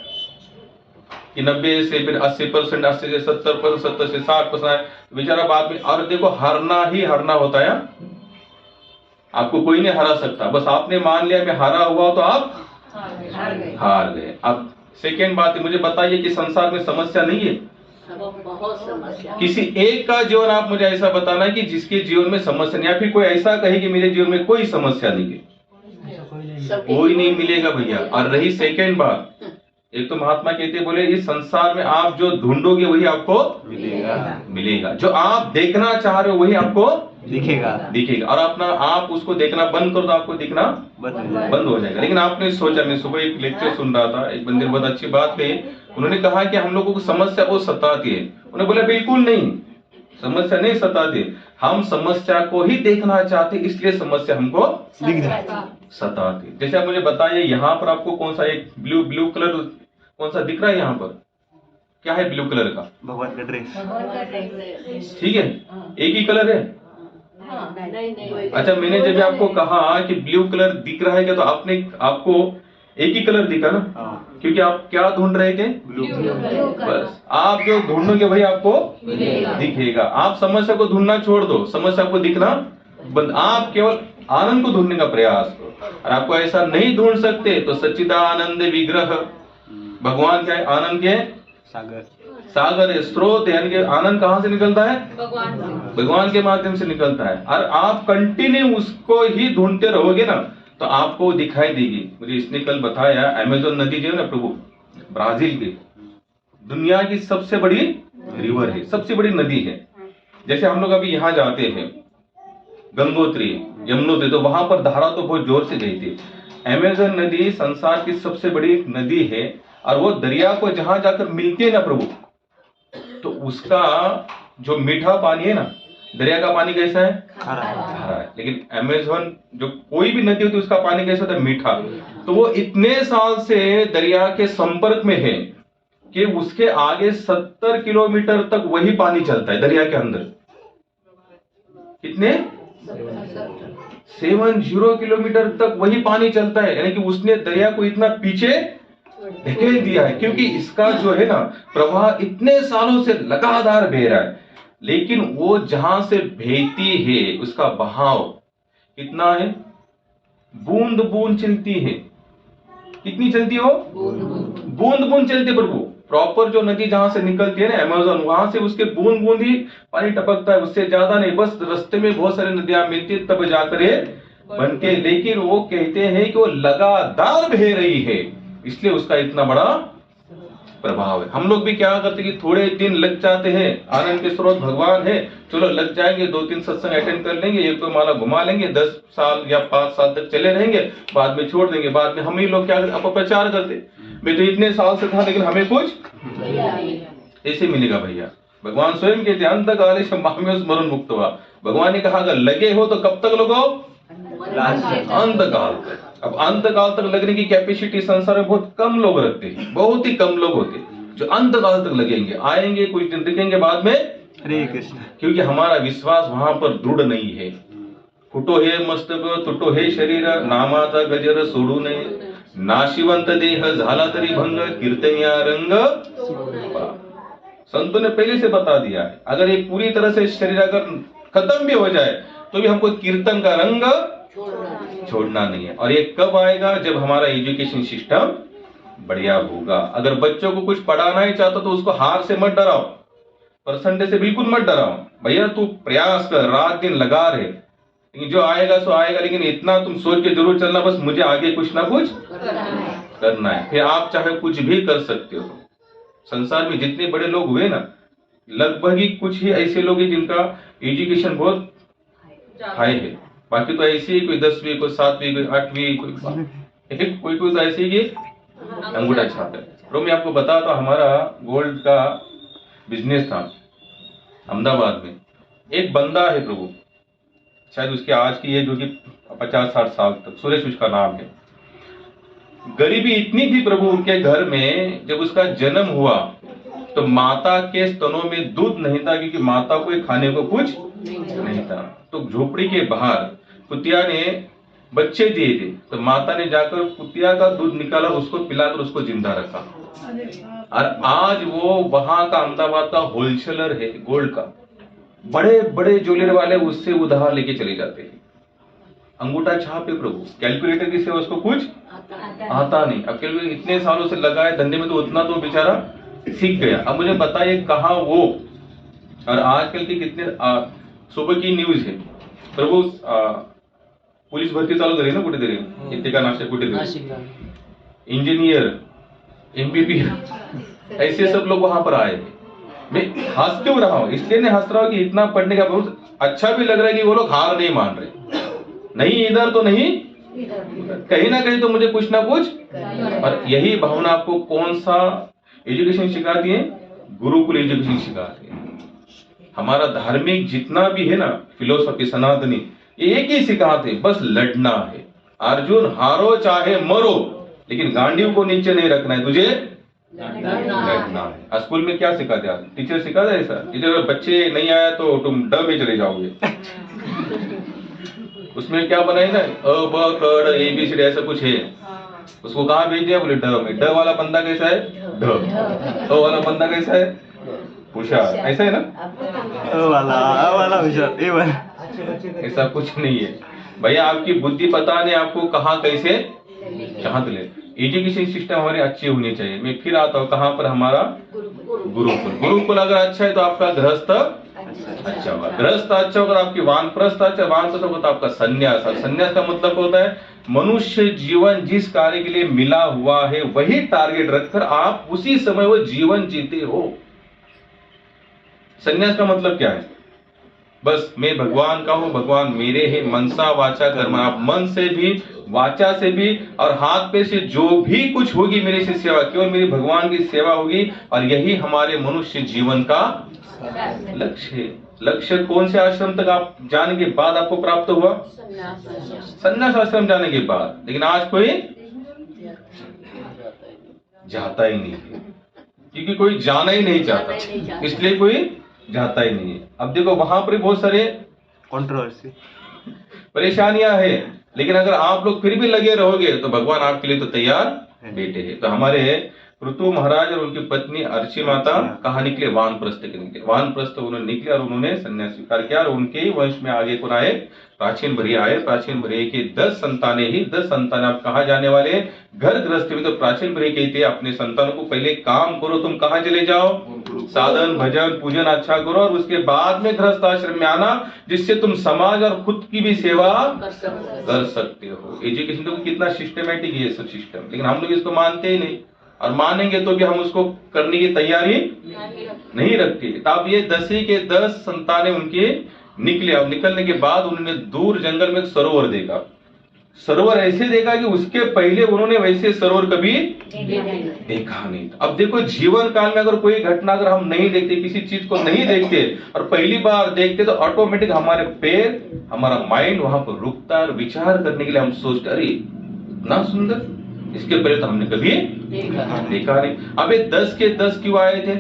कि 90 से फिर 80%, 80 से 70%, 70 से 60%, बेचारा बाद में। और देखो हारना ही हारना होता है, आपको कोई नहीं हरा सकता। बस आपने मान लिया मैं हारा हुआ तो आप हार गए। अब सेकेंड बात है, मुझे बताइए कि संसार में समस्या नहीं है? बहुत समस्या। किसी एक का जीवन आप मुझे ऐसा बताना है कि जिसके जीवन में समस्या नहीं, या फिर कोई ऐसा कहे कि मेरे जीवन में कोई समस्या नहीं है। कोई नहीं मिलेगा भैया। और रही सेकेंड बात, एक तो महात्मा कहते बोले इस संसार में आप जो ढूंढोगे वही आपको मिलेगा, जो आप देखना चाह रहे हो वही आपको दिखेगा। और अपना आप उसको देखना बंद कर दो, आपको दिखना बंद हो जाएगा। लेकिन आपने सोचा, मैं सुबह एक लेक्चर सुन रहा था, एक बंदे बहुत अच्छी बात कही। उन्होंने कहा कि हम लोगों को समस्या बहुत सताती है। उन्होंने बोला बिल्कुल नहीं, समस्या नहीं सताती, हम समस्या को ही देखना चाहते, इसलिए समस्या हमको सताती। जैसे आप मुझे बताइए, यहाँ पर आपको कौन सा एक ब्लू कलर कौन सा दिख रहा है? यहाँ पर क्या है ब्लू कलर का? भगवान का ड्रेस। ठीक है, एक ही कलर है। अच्छा, मैंने जब आपको कहा कि ब्लू कलर दिख रहा है क्या, तो आपको एक ही कलर दिखा ना, क्योंकि आप क्या ढूंढ रहे थे? ब्लू। बस आप जो ढूंढोगे वही आपको दिखेगा। आप समस्या को ढूंढना छोड़ दो, समस्या को दिखना बंद। आप केवल आनंद को ढूंढने का प्रयास करो। और आपको ऐसा नहीं ढूंढ सकते तो सच्चिदानंद विग्रह, भगवान क्या है? आनंद के सागर है, स्रोत है। यानी कि आनंद कहां से निकलता है? भगवान के माध्यम से निकलता है। और आप कंटिन्यू उसको ही ढूंढते रहोगे ना, तो आपको दिखाई देगी। मुझे इसने कल बताया, अमेज़न नदी जो है ना प्रभु, ब्राजील की दुनिया की सबसे बड़ी रिवर है, सबसे बड़ी नदी है। जैसे हम लोग अभी यहाँ जाते हैं गंगोत्री, यमुनोत्री, तो वहां पर धारा तो बहुत जोर से गई थी। अमेज़न नदी संसार की सबसे बड़ी नदी है, और वो दरिया को जहां जाकर मिलती है ना प्रभु, तो उसका जो मीठा पानी है ना, दरिया का पानी कैसा है? खारा है। खारा है। लेकिन अमेज़न जो कोई भी नदी होती है उसका पानी कैसा होता है? मीठा। तो वो इतने साल से दरिया के संपर्क में है कि उसके आगे 70 किलोमीटर तक वही पानी चलता है दरिया के अंदर। कितने? 70 किलोमीटर तक वही पानी चलता है, यानी कि उसने दरिया को इतना पीछे ढकेल दिया है, क्योंकि इसका जो है ना प्रवाह इतने सालों से लगातार बह रहा है। लेकिन वो जहां से बहती है उसका बहाव कितना है? बूंद बूंद चलती है। कितनी चलती हो? बूंद बूंद चलती है प्रभु। प्रॉपर जो नदी जहां से निकलती है ना अमेज़न, वहां से उसके बूंद बूंद ही पानी टपकता है, उससे ज्यादा नहीं। बस रास्ते में बहुत सारी नदियां मिलती है तब जाकर ये बनती है। लेकिन वो कहते हैं कि वो लगातार बह रही है, इसलिए उसका इतना बड़ा प्रभाव है। हम लोग भी क्या करते हैं कि थोड़े दिन लग जाते हैं, आनंद के स्रोत भगवान है, चलो लग जाएंगे, 2-3 सत्संग अटेंड कर लेंगे, 1-2 माला घुमा लेंगे, 10 साल या 5 साल तक चले रहेंगे, बाद में छोड़ देंगे। बाद में हम ही लोग क्या अपप्रचार करते, मैं तो इतने साल से था लेकिन हमें कुछ ऐसे मिलेगा भैया। भगवान स्वयं कहते अंत काले संभाव्य स्मरण मुक्त हुआ। भगवान ने कहा अगर लगे हो तो कब तक लगो? अंत काल तक। अब अंत काल तक लगने की कैपेसिटी संसार में बहुत कम लोग रखते हैं, बहुत ही कम लोग होते हैं जो अंत काल तक लगेंगे। आएंगे कुछ दिन टिकेंगे, बाद में हरे कृष्ण। क्योंकि हमारा विश्वास वहां पर दृढ़ नहीं है। फुटो हे मस्तक तुटो हे शरीर, नामाचा गजर सोडू नये, नाशिवंत देह झाला तरी भंग, कीर्तनिया रंग। संतों ने पहले से बता दिया है, अगर ये पूरी तरह से शरीर अगर खत्म भी हो जाए तो भी हमको कीर्तन का रंग छोड़ना नहीं है। और ये कब आएगा? जब हमारा एजुकेशन सिस्टम बढ़िया होगा। अगर बच्चों को कुछ पढ़ाना ही चाहते तो उसको हार से मत डराओ, परसेंटेज से बिल्कुल मत डराओ। भैया तू प्रयास कर, रात दिन लगा रहे, लेकिन जो आएगा सो आएगा। लेकिन इतना तुम सोच के जरूर चलना, बस मुझे आगे कुछ ना कुछ करना है, फिर आप चाहे कुछ भी कर सकते हो। संसार में जितने बड़े लोग हुए ना, लगभग ही कुछ ही ऐसे लोग हैं जिनका एजुकेशन बहुत हाई है। बाकी तो ऐसे ही कोई 10वीं, कोई 7वीं, कोई 8वीं, कोई तो ऐसे ही अंगूठा छाप है। तो मैं आपको बताता, हमारा गोल्ड का बिजनेस था अहमदाबाद में। एक बंदा है प्रभु, शायद उसकी आज की एज होगी 50-60 साल तक, सुरेश उसका नाम है। गरीबी इतनी थी प्रभु उनके घर में, जब उसका जन्म हुआ तो माता के स्तनों में दूध नहीं था, क्योंकि माता को खाने को कुछ नहीं था। तो झोपड़ी के बाहर कुतिया ने बच्चे दिए थे, तो माता ने जाकर कुतिया का दूध निकाला, उसको पिलाकर उसको जिंदा रखा। और आज वो वहां का अहमदाबाद का होलसेलर है गोल्ड का। बड़े बड़े ज्वेलरी वाले उससे उधार लेके चले जाते हैं। अंगूठा छाप है प्रभु, कैलकुलेटर की सेवा उसको कुछ आता नहीं। अब कैलकुलेटर इतने सालों से लगा है धंधे में, तो उतना तो बेचारा सीख गया। अब मुझे बताइए कहाँ वो। और आजकल की कितने सुबह की न्यूज है प्रभु, पुलिस भरती चालू करी ना कुठेतरी, इथे का नाशिक कुठेतरी, इंजीनियर, एमपीपी, ऐसे सब लोग वहां पर आए। मैं हंस क्यों रहा हूं? इसलिए नहीं हंस रहा हूं कि इतना पढ़ने का बहुत अच्छा भी लग रहा है कि वो लोग हार नहीं मान रहे, नहीं इधर तो नहीं कहीं ना कहीं तो मुझे कुछ ना कुछ। और यही भावना आपको कौन सा एजुकेशन सिखाती है? गुरुकुल एजुकेशन सिखाती है। हमारा धार्मिक जितना भी है ना, फिलोसफी सनातनी, ये एक ही सिखाते, बस लड़ना है। अर्जुन हारो चाहे मरो, लेकिन गांडीव को नीचे नहीं रखना है, तुझे लड़ना है। स्कूल में क्या सिखाते हैं? टीचर सिखाते हैं ऐसा, टीचर बच्चे नहीं आया तो तुम ड में चले जाओगे। उसमें क्या बनाए ना, अ ब क ड ABCD ऐसा कुछ है, उसको कहाँ भेज दिया? बोले ड में। ड वाला बंदा कैसा है? ढ। वाला बंदा कैसा है? होशियार। ऐसा है ना? वाला होशियार, ये वाला। ऐसा कुछ नहीं है भैया। आपकी बुद्धि पता नहीं आपको कहाँ कैसे कहाँ तो ले। एजुकेशन सिस्टम हमारी अच्छी होनी चाहिए। मैं फिर आता हूँ कहाँ पर? हमारा गुरुकुल। गुरुकुल अगर अच्छा है तो आपका गृहस्थ अच्छा होगा, गृहस्थ अच्छा होगा, आपकी वानप्रस्थ अच्छा, वानप्रस्थ होगा तो आपका संन्यास। संन्यास का मतलब होता है मनुष्य जीवन जिस कार्य के लिए मिला हुआ है वही टारगेट रखकर आप उसी समय वो जीवन जीते हो। संन्यास का मतलब क्या है? बस मैं भगवान का हूं, भगवान मेरे हैं, मनसा वाचा कर्म। आप मन से भी वाचा से भी और हाथ पे से जो भी कुछ होगी मेरी से सेवा, केवल मेरी भगवान की सेवा होगी। और यही हमारे मनुष्य जीवन का लक्ष्य है। लक्ष्य कौन से आश्रम तक आप जाने के बाद आपको प्राप्त हुआ? संन्यास आश्रम जाने के बाद। लेकिन आज कोई जाता ही नहीं है, क्योंकि कोई जाना ही नहीं चाहता, इसलिए कोई जाता ही नहीं है। अब देखो वहां पर बहुत सारे कंट्रोवर्सी, परेशानियां है, लेकिन अगर आप लोग फिर भी लगे रहोगे तो भगवान आपके लिए तो तैयार बैठे हैं। तो हमारे ऋतु महाराज और उनकी पत्नी अर्ची माता कहाँ निकले? वानप्रस्थ के निकले। वानप्रस्थ उन्होंने निकले और उन्होंने संन्यास स्वीकार किया। और उनके ही वंश में आगे कौन आए? प्राचीन भरिय आए। प्राचीन भरिय के 10 संतानें ही 10 संतान आप कहाँ जाने वाले? घर गृहस्थी में। तो प्राचीन भरिय कहते अपने संतानों को पहले काम करो, तुम कहाँ चले जाओ? साधन भजन पूजन अच्छा करो और उसके बाद में गृहस्थ आश्रम में आना, जिससे तुम समाज और खुद की भी सेवा कर सकते हो। एजुकेशन तो कितना सिस्टमेटिक है सब सिस्टम, लेकिन हम लोग इसको मानते ही नहीं, और मानेंगे तो भी हम उसको करने की तैयारी नहीं रखते। तो अब ये 10 ही के 10 संतानें उनके निकले। और निकलने के बाद उन्होंने दूर जंगल में एक सरोवर देखा। सरोवर ऐसे देखा कि उसके पहले उन्होंने वैसे सरोवर कभी देखा नहीं। अब देखो जीवन काल में अगर कोई घटना अगर हम नहीं देखते, किसी चीज को नहीं देखते और पहली बार देखते, तो ऑटोमेटिक हमारे पैर, हमारा माइंड वहां पर रुकता है और विचार करने के लिए हम सोचते अरे इतना सुंदर, इसके पहले तो हमने कभी देखा नहीं। अब ये 10 के 10 क्यों आए थे?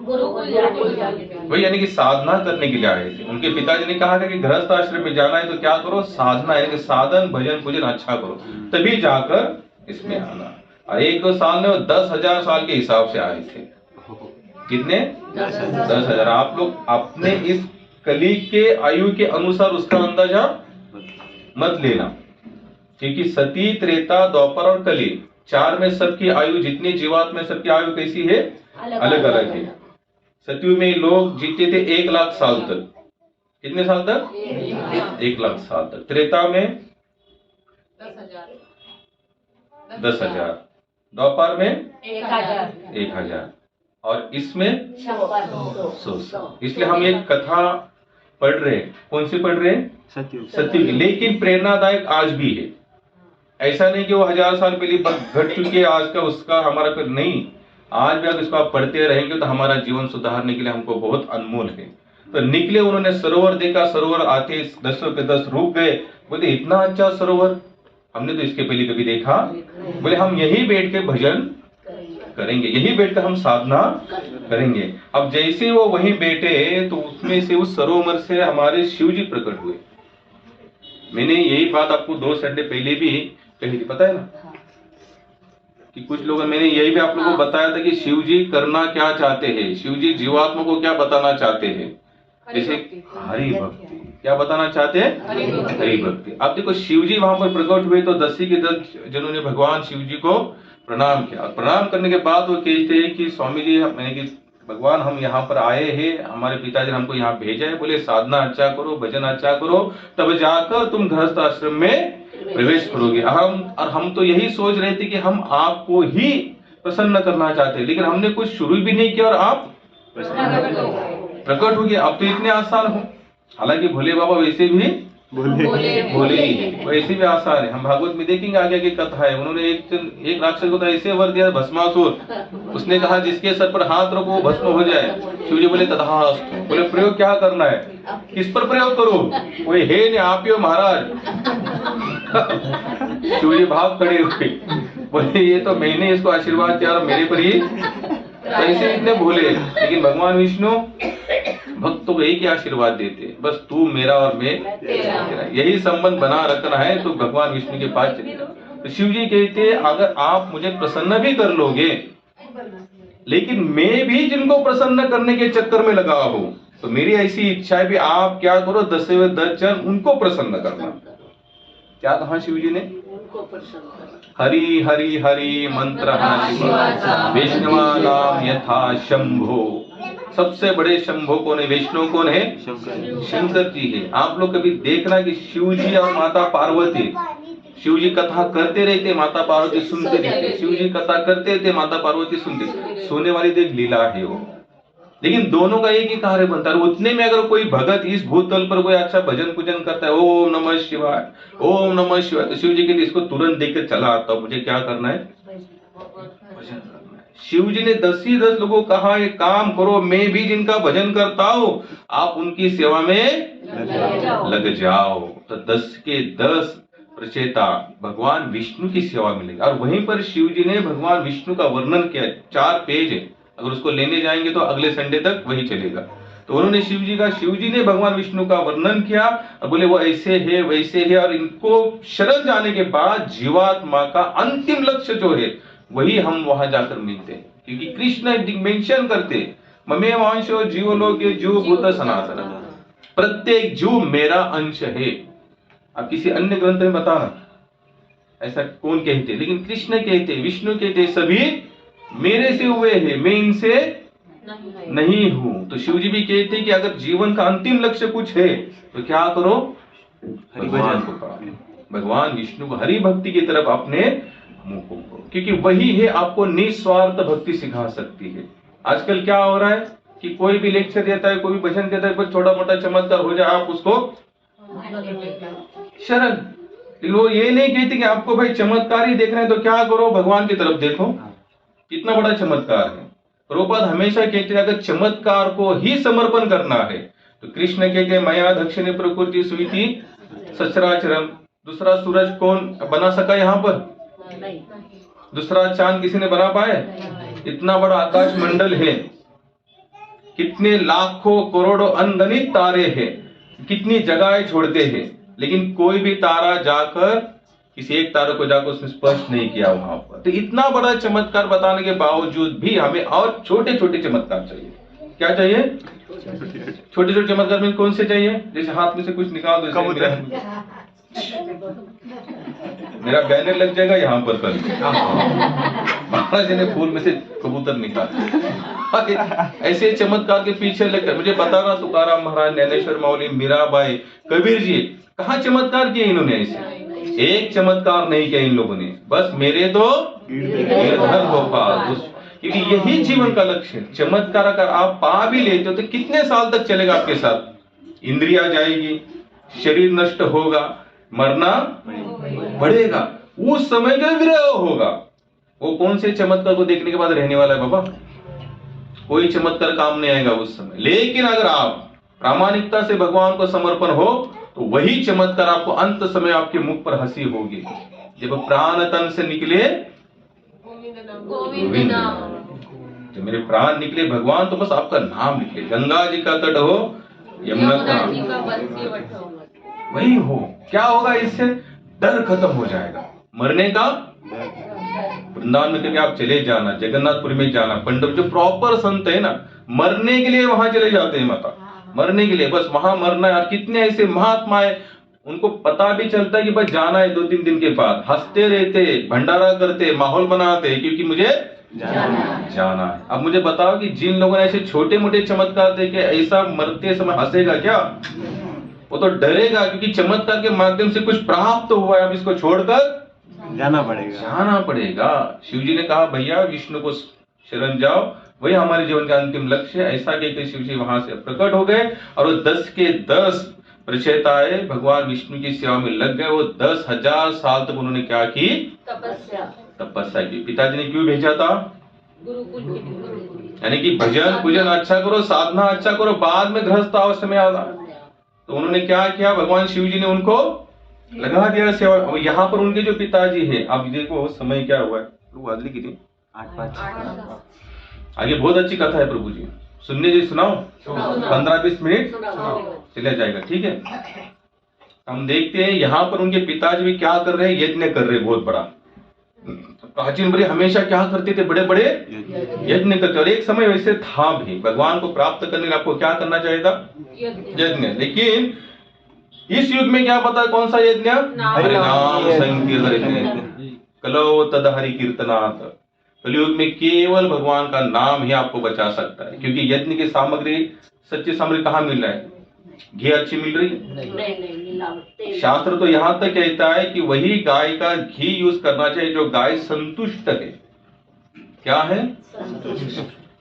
वही यानी कि साधना करने के लिए आए थे। उनके पिताजी ने कहा कि गृहस्थ आश्रम में जाना है तो क्या करो? साधना, यानी कि साधन भजन पूजन अच्छा करो, तभी जाकर इसमें आना। और 1-2 साल में 10,000 साल के हिसाब से आए थे। कितने? 10,000। आप लोग अपने इस कली के आयु के अनुसार उसका अंदाजा मत लेना, क्योंकि सती, त्रेता, द्वापर और कली 4 में सबकी आयु, जितनी जीवात में सबकी आयु कैसी है? अलग अलग है। सतयुग में लोग जीते थे 1 लाख साल तक। कितने साल तक? 1 लाख साल तक। त्रेता में 10,000, द्वापर में 1,000 और इसमें 100। इसलिए हम एक कथा पढ़ रहे हैं। कौन सी पढ़ रहे हैं? सतयुग। लेकिन प्रेरणादायक आज भी है। ऐसा नहीं कि वो 1000 साल पहले घट चुके आज का उसका हमारा फिर नहीं। आज भी अगर इसको आप पढ़ते रहेंगे तो हमारा जीवन सुधारने के लिए हमको बहुत अनमोल है। तो निकले, उन्होंने सरोवर देखा। सरोवर आते 10 के 10 रुक गए। बोले इतना अच्छा सरोवर हमने तो इसके पहले कभी देखा। बोले हम यहीं बैठ के भजन करेंगे, यहीं बैठकर हम साधना करेंगे। अब जैसे वो वहीं बैठे तो उसमें से, उस सरोवर से हमारे शिव जी प्रकट हुए। मैंने यही बात आपको 2 संडे पहले भी कही थी, पता है ना, कि कुछ लोग, मैंने यही भी आप लोगों को बताया था कि शिव जी करना क्या चाहते हैं, शिव जी जीवात्मा को क्या बताना चाहते हैं। जैसे हरि भक्ति, क्या बताना चाहते हैं? हरि भक्ति। अब देखो शिव जी वहां पर प्रकट हुए तो 10 के 10 जनों ने भगवान शिव जी को प्रणाम किया। प्रणाम करने के बाद वो कहते हैं कि स्वामी जी, मैंने कि भगवान हम यहाँ पर आए हैं, हमारे पिताजी ने हमको यहाँ भेजा है। बोले साधना अच्छा करो, भजन अच्छा करो, तब जाकर तुम गृहस्थ आश्रम में प्रवेश करोगे। हम तो यही सोच रहे थे कि हम आपको ही प्रसन्न करना चाहते हैं, लेकिन हमने कुछ शुरू भी नहीं किया और आप प्रकट हो गए। अब तो इतने आसान हो। हालांकि भोले बाबा वैसे भी भोले ही है, वैसे भी आसान है। हम भागवत में देखेंगे आगे की कथा है। उन्होंने एक राक्षस को तो ऐसे वर दिया, भस्मासुर। उसने कहा जिसके सर पर हाथ रखो वो भस्म हो जाए। शिव जी बोले तथास्तु। बोले प्रयोग क्या करना है? किस पर प्रयोग करो? कोई है नहीं, आप ही हो महाराज। शिव जी भाग खड़े हुए, बोले ये तो मैंने इसको आशीर्वाद दिया और मेरे पर ही ऐसे इतने भोले। लेकिन भगवान विष्णु भक्तों को एक ही आशीर्वाद देते, बस तू मेरा और मैं तेरा, यही संबंध बना रखना है तो भगवान विष्णु के पास चले जाओ। तो शिव जी कहते अगर आप मुझे प्रसन्न भी कर लोगे, लेकिन मैं भी जिनको प्रसन्न करने के चक्कर में लगा हूं, तो मेरी ऐसी इच्छा है भी आप क्या करो, 10 में 10 जन उनको प्रसन्न करना। क्या कहा शिव जी ने? हरि हरि हरि मंत्र वैष्णवानाम यथा शंभो। सबसे बड़े शंभो कौन है? वैष्णव कौन है? शंकर जी है। आप लोग कभी देखना कि शिव जी और माता पार्वती, शिव जी कथा करते रहते, माता पार्वती सुनते रहते। शिव जी कथा करते थे, माता पार्वती सुनते। सोने वाली तो एक लीला है वो। लेकिन दोनों का एक ही कार्य बनता है। उतने में अगर कोई भगत इस भूतल पर कोई अच्छा भजन पूजन करता है, ओम नमः शिवाय, ओम नमः शिवाय, तो शिव जी के लिए इसको तुरंत देख के चला आता हूं, मुझे क्या करना है, भजन करना है। शिव जी ने 10 ही 10 लोगों को कहा एक काम करो, मैं भी जिनका भजन करता हूं आप उनकी सेवा में लग जाओ। तो 10 के 10 प्रचेता भगवान विष्णु की सेवा में लगे। और वहीं पर शिव जी ने भगवान विष्णु का वर्णन किया, 4 पेज है, अगर उसको लेने जाएंगे तो अगले संडे तक वही चलेगा। तो उन्होंने शिव जी ने भगवान विष्णु का वर्णन किया और बोले वो ऐसे है वैसे है, और इनको शरण जाने के बाद जीवात्मा का अंतिम लक्ष्य जो है वही हम वहां जाकर मिलते हैं। क्योंकि कृष्ण मेंशन करते ममे वांशो जीवलोके जीव भूत सनातन, प्रत्येक जीव मेरा अंश है। अब किसी अन्य ग्रंथ में बताना ऐसा कौन कहते, लेकिन कृष्ण कहते, विष्णु कहते सभी मेरे से हुए हैं, मैं इनसे नहीं हूं। तो शिव जी भी कहते कि अगर जीवन का अंतिम लक्ष्य कुछ है तो क्या करो, भगवान को पाओ, भगवान विष्णु को हरि भक्ति की तरफ अपने मुंह को करो, क्योंकि वही है आपको निस्वार्थ भक्ति सिखा सकती है। आजकल क्या हो रहा है कि कोई भी लेक्चर देता है, कोई भी भजन कहता है, कोई छोटा मोटा चमत्कार हो जाए आप उसको शरण। लेकिन वो ये नहीं कहते कि आपको भाई चमत्कार ही देखना है तो क्या करो, भगवान की तरफ देखो, कितना बड़ा चमत्कार है। प्रभुपाद हमेशा कहते हैं अगर चमत्कार को ही समर्पण करना है तो कृष्ण कहते हैं मया दक्षिणी प्रकृति सुईति सचराचरम। दूसरा सूरज कौन बना सका यहाँ पर, दूसरा चांद किसी ने बना पाए, इतना बड़ा आकाश मंडल है, कितने लाखों करोड़ों अनगणित तारे हैं, कितनी जगहें छोड़ते हैं, लेकिन कोई भी तारा जाकर किसी एक तारे को जाकर उसने स्पर्श नहीं किया वहां पर। तो इतना बड़ा चमत्कार बताने के बावजूद भी हमें और छोटे छोटे चमत्कार चाहिए। क्या चाहिए, छोटे छोटे चमत्कार में कौन से चाहिए, जैसे हाथ में से कुछ निकाल दो, मेरा बैनर लग जाएगा यहाँ पर कल, महाराज ने फूल में से कबूतर निकाल। ऐसे चमत्कार के पीछे लगकर मुझे बता रहा तुकाराम महाराज, ज्ञानेश्वर माउली, मीराबाई, कबीर जी, कहाँ चमत्कार किए इन्होंने, ऐसे एक चमत्कार नहीं किया इन लोगों ने, बस मेरे तो गिरधर गोपाल, क्योंकि यही जीवन का लक्ष्य है। चमत्कार अगर आप पा भी लेते हो तो कितने साल तक चलेगा आपके साथ, इंद्रिया जाएगी, शरीर नष्ट होगा, मरना बढ़ेगा, उस समय जो विरह होगा वो कौन से चमत्कार को देखने के बाद रहने वाला है बाबा, कोई चमत्कार काम नहीं आएगा उस समय। लेकिन अगर आप प्रामाणिकता से भगवान को समर्पण हो तो वही चमत्कार आपको अंत समय आपके मुख पर हंसी होगी, जब प्राण तन से निकले गोविंद नाम, जब मेरे प्राण निकले भगवान तो बस आपका नाम निकले, गंगा जी का तट हो, यमुना का वही हो, क्या होगा इससे, डर खत्म हो जाएगा मरने का। वृंदावन में कभी आप चले जाना, जगन्नाथपुरी में जाना, पंडित जो प्रॉपर संत है ना, मरने के लिए वहां चले जाते हैं माता, मरने के लिए, बस वहां मरना है। और कितने ऐसे महात्मा है उनको पता भी चलता है कि बस जाना है, 2-3 दिन के बाद हंसते रहते, भंडारा करते, माहौल बनाते, क्योंकि मुझे जाना है। अब मुझे बताओ कि जिन लोगों ने ऐसे छोटे मोटे चमत्कार देखे ऐसा मरते समय हंसेगा क्या, वो तो डरेगा, क्योंकि चमत्कार के माध्यम से कुछ प्राप्त हुआ है, अब इसको छोड़कर जाना पड़ेगा। शिव जी ने कहा भैया विष्णु को शरण जाओ, वही हमारे जीवन का अंतिम लक्ष्य है। ऐसा कहकर शिव जी वहां से प्रकट हो गए और वो 10 के 10 प्रचेताए भगवान विष्णु की सेवा में लग गए। वो 10,000 साल तक उन्होंने क्या की, तपस्या की। पिताजी ने क्यों भेजा था, यानी कि भजन पूजन अच्छा करो, साधना अच्छा करो, बाद में गृहस्थ अवस्था में आना। तो उन्होंने क्या किया, भगवान शिव जी ने उनको लगा दिया सेवा। और यहाँ पर उनके जो पिताजी है, आप देखो समय क्या हुआ है, वादली की थी 8-5, आगे बहुत अच्छी कथा है प्रभु जी, सुनने जी सुनाओ, 15-20 मिनट चला जाएगा, ठीक है। हम देखते हैं यहाँ पर उनके पिताजी भी क्या कर रहे हैं, यज्ञ कर रहे हैं बहुत बड़ा। प्राचीन बड़े हमेशा क्या करते थे, बड़े बड़े यज्ञ करते, और एक समय वैसे था भी, भगवान को प्राप्त करने के लिए आपको क्या करना चाहिए था, यज्ञ। लेकिन इस युग में क्या पता कौन सा यज्ञ, हरिनाम संकीर्तन, कलो तद हरि कीर्तनात्। कलयुग में केवल भगवान का नाम ही आपको बचा सकता है, क्योंकि यज्ञ की सामग्री, सच्ची सामग्री कहाँ मिल रहा है, घी अच्छी मिल रही है। शास्त्र तो यहाँ तक कहता है कि वही गाय का घी यूज करना चाहिए जो गाय संतुष्ट है। क्या है,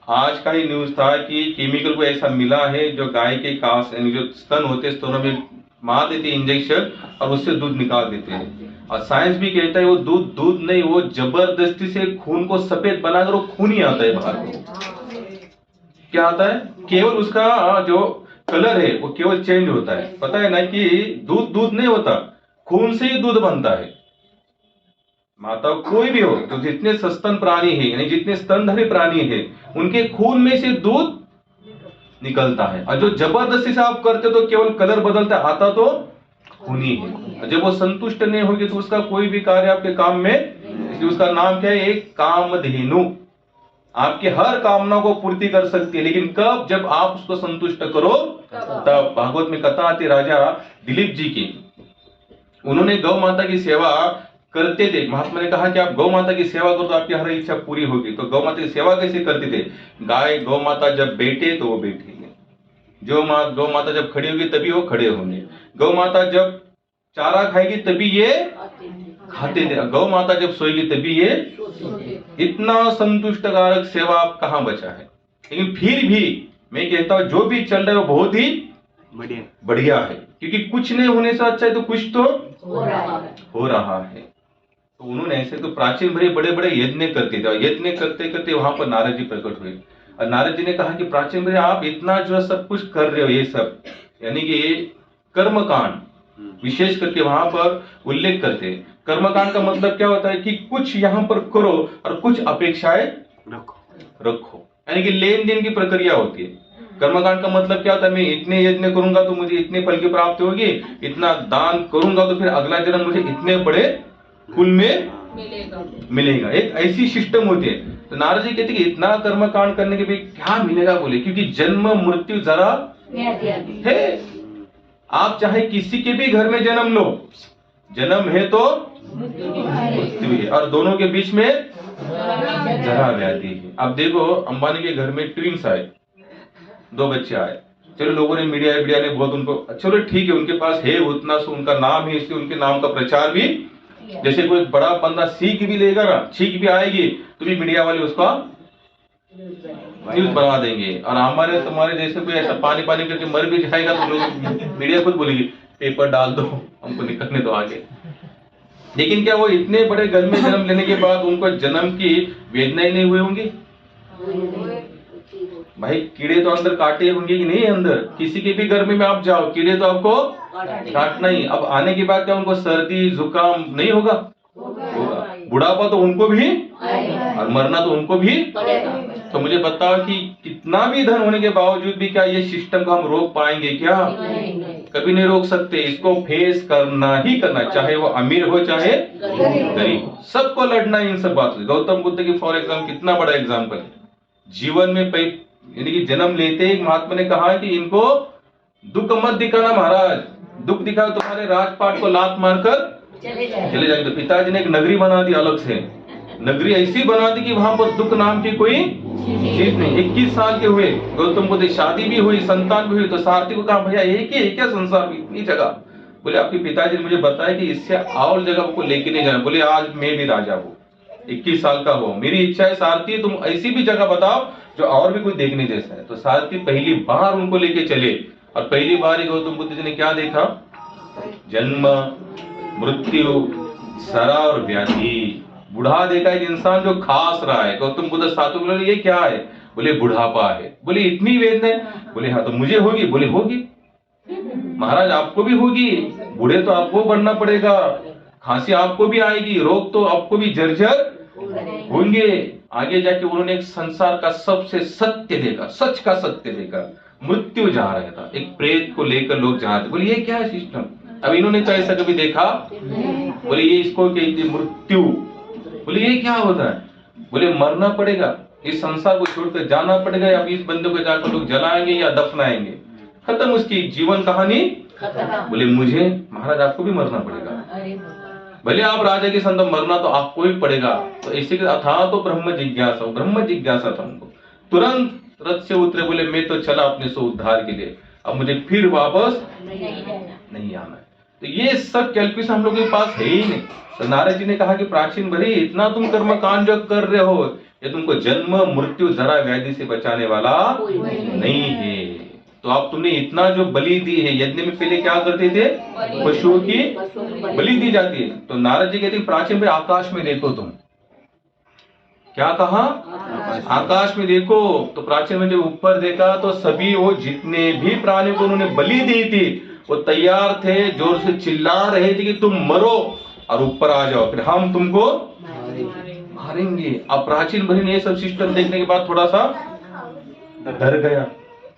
आज का ही न्यूज था कि केमिकल को ऐसा मिला है जो गाय के कास यानी जो स्तन होते हैं स्तनों में मार देते हैं इंजेक्शन और उससे दूध निकाल देते हैं। और साइंस भी कहता है वो दूध नहीं, वो जबरदस्ती से खून को सफेद बनाकर वो खून ही आता है बाहर को। क्या आता है? केवल उसका जो कलर है वो केवल चेंज होता है। पता है ना कि दूध नहीं होता, खून से ही दूध बनता है। माता कोई भी हो, तो जितने सस्तन प्राणी है यानी जितने स्तनधारी प्राणी है उनके खून में से दूध निकलता है। और जो जबरदस्ती से आप करते तो केवल कलर बदलता, आता तो खून ही है। जब वो संतुष्ट नहीं होगी तो उसका कोई भी कार्य आपके काम में, इसलिए उसका नाम क्या है? एक कामधेनु। आपके हर कामना को पूर्ति कर सकती है, लेकिन कब? जब आप उसको संतुष्ट करो तब। भागवत में कथा आती राजा दिलीप जी की। उन्होंने गौ माता की सेवा करते थे। महात्मा ने कहा कि आप गौ माता की सेवा करो तो आपकी हर इच्छा पूरी होगी। तो गौ माता की सेवा कैसे करते थे? गाय गौ माता जब बैठे तो वो बैठेंगे, गौ माता जब खड़ी होगी तभी वो खड़े होंगे, गौ माता जब चारा खाएगी तभी ये खाते थे, गौ माता जब सोएगी तभी ये। इतना संतुष्टकारक सेवा आप कहां बचा है? लेकिन फिर भी मैं कहता हूं जो भी चल रहा है वो बहुत ही बढ़िया है, क्योंकि कुछ नहीं होने से अच्छा है तो कुछ तो हो रहा है। तो उन्होंने ऐसे तो प्राचीन भरे बड़े बड़े यज्ञ करते थे, और यज्ञ करते करते वहां पर नारद जी प्रकट हुए। और नारद जी ने कहा कि प्राचीन भरे आप इतना जो सब कुछ कर रहे हो, ये सब यानी कि ये कर्मकांड विशेष करके वहां पर उल्लेख करते हैं। कर्मकांड का मतलब क्या होता है कि कुछ यहाँ पर करो और कुछ अपेक्षाएं रखो, यानी कि लेन देन की प्रक्रिया होती है। कर्मकांड का मतलब क्या होता है? मैं इतने यज्ञ करूंगा तो मुझे इतने फल की प्राप्ति होगी, इतना दान करूंगा तो फिर अगला जन्म मुझे इतने बड़े कुल में मिलेगा। एक ऐसी सिस्टम होती है। तो नारद जी कहते कि इतना कर्मकांड करने के भी क्या मिलेगा? बोले क्योंकि जन्म मृत्यु जरा है। आप चाहे किसी के भी घर में जन्म लो, जन्म है तो मृत्यु है, और दोनों के बीच में जरा व्याधि है। अब देखो अंबानी के घर में ट्विंस आए, 2 बच्चे आए। चलो लोगों ने मीडिया ने बहुत उनको, चलो ठीक है उनके पास है उतना, सो उनका नाम है इसलिए उनके नाम का प्रचार भी, जैसे कोई बड़ा बंदा सीख भी लेगा ना, सीख भी आएगी तो भी मीडिया वाले उसका न्यूज बनवा देंगे। और हमारे तुम्हारे जैसे कोई ऐसा पानी करके मर भी जाएगा तो लोग मीडिया खुद बोलेगी पेपर डाल दो, हमको निकलने दो आगे। लेकिन क्या वो इतने बड़े घर में जन्म लेने के बाद उनको जन्म की वेदनाएं नहीं हुई होंगी? भाई कीड़े तो अंदर काटे होंगे कि नहीं? अंदर किसी के भी घर में आप जाओ, कीड़े तो आपको काटना ही। अब आने के बाद क्या उनको सर्दी जुकाम नहीं होगा? होगा। बुढ़ापा तो उनको भी और मरना तो उनको भी। तो मुझे बताओ कि कितना भी धन होने के बावजूद भी क्या ये सिस्टम को हम रोक पाएंगे क्या? कभी नहीं रोक सकते। इसको फेस करना ही करना, चाहे वो अमीर हो चाहे गरीब, सबको लड़ना इन सब बात। गौतम बुद्ध की फॉर एग्जाम्पल कितना बड़ा एग्जाम्पल है। जीवन में यानी कि जन्म लेते ही महात्मा ने कहा कि इनको दुख मत दिखाना महाराज, दुख दिखाओ तुम्हारे राजपाट को लात मारकर चले जाएंगे। तो पिताजी ने एक नगरी बना दी, अलग से नगरी ऐसी बना दी कि वहां पर दुख नाम की कोई चीज नहीं। 21 साल के हुए गौतम बुद्ध, शादी भी हुई, संतान भी हुई। तो सारथी को कहा भैया एक ही है क्या संसार में इतनी जगह? बोले आपके पिताजी ने मुझे बताया कि इससे और जगह को लेके नहीं जाना। बोले आज मैं भी राजा हूँ, 21 साल का हुआ, मेरी इच्छा है सारथी तुम ऐसी भी जगह बताओ जो और भी कोई देखने जैसा है। तो सारथी पहली बार उनको लेके चले, और पहली बार ही गौतम बुद्ध जी ने क्या देखा? जन्म मृत्यु सरा और व्याधि। बुढ़ा देखा एक इंसान जो खास रहा है। गौतम बुद्ध साधु बोले ये क्या है? बोले बुढ़ापा है। बोले इतनी वेदना है? बोले हाँ तो मुझे होगी। बोले होगी महाराज, आपको भी होगी, बूढ़े तो आपको बनना पड़ेगा, खांसी आपको भी आएगी, रोग तो आपको भी जर्जर होंगे। आगे जाके उन्होंने एक संसार का सबसे सत्य देखा, सच का सत्य देखा। मृत्यु जा रहा था, एक प्रेत को लेकर लोग जा रहे। बोले ये क्या है सिस्टम? अब इन्होंने तो ऐसा कभी देखा? बोले ये इसको कहते मृत्यु। बोले ये क्या होता है? बोले मरना पड़ेगा, इस संसार को छोड़कर जाना पड़ेगा, या इस बंदे को जाकर लोग जलाएंगे या दफनाएंगे, खत्म उसकी जीवन कहानी। बोले मुझे महाराज आपको भी मरना पड़ेगा। भले आप राजा के संत मरना तो आपको भी पड़ेगा। तो इसी के था तो ब्रह्म जिज्ञासा था उनको। तुरंत रथ से उतरे, बोले मैं तो चला अपने सो उद्धार के लिए, अब मुझे फिर वापस नहीं आना है। तो ये सब कैलकुलेशन हम लोग के पास है ही नहीं। तो नारद जी ने कहा कि प्राचीन भरी इतना तुम कर्म कांड जो कर रहे हो, ये तुमको जन्म मृत्यु जरा व्याधि से बचाने वाला नहीं है। तो आप तुमने इतना जो बलि दी है, यज्ञ में पहले क्या करते थे, पशुओं की बलि दी जाती है। तो नारद जी कहते हैं प्राचीन भाई आकाश में देखो तुम, क्या कहा, आकाश में देखो। तो प्राचीन में जब ऊपर देखा तो सभी वो जितने भी प्राणी को उन्होंने बलि दी थी वो तैयार थे, जोर से चिल्ला रहे थे कि तुम मरो और ऊपर आ जाओ, फिर हम तुमको मारेंगे। अब प्राचीन भाई ने ये सब सिस्टम देखने के बाद थोड़ा सा डर गया,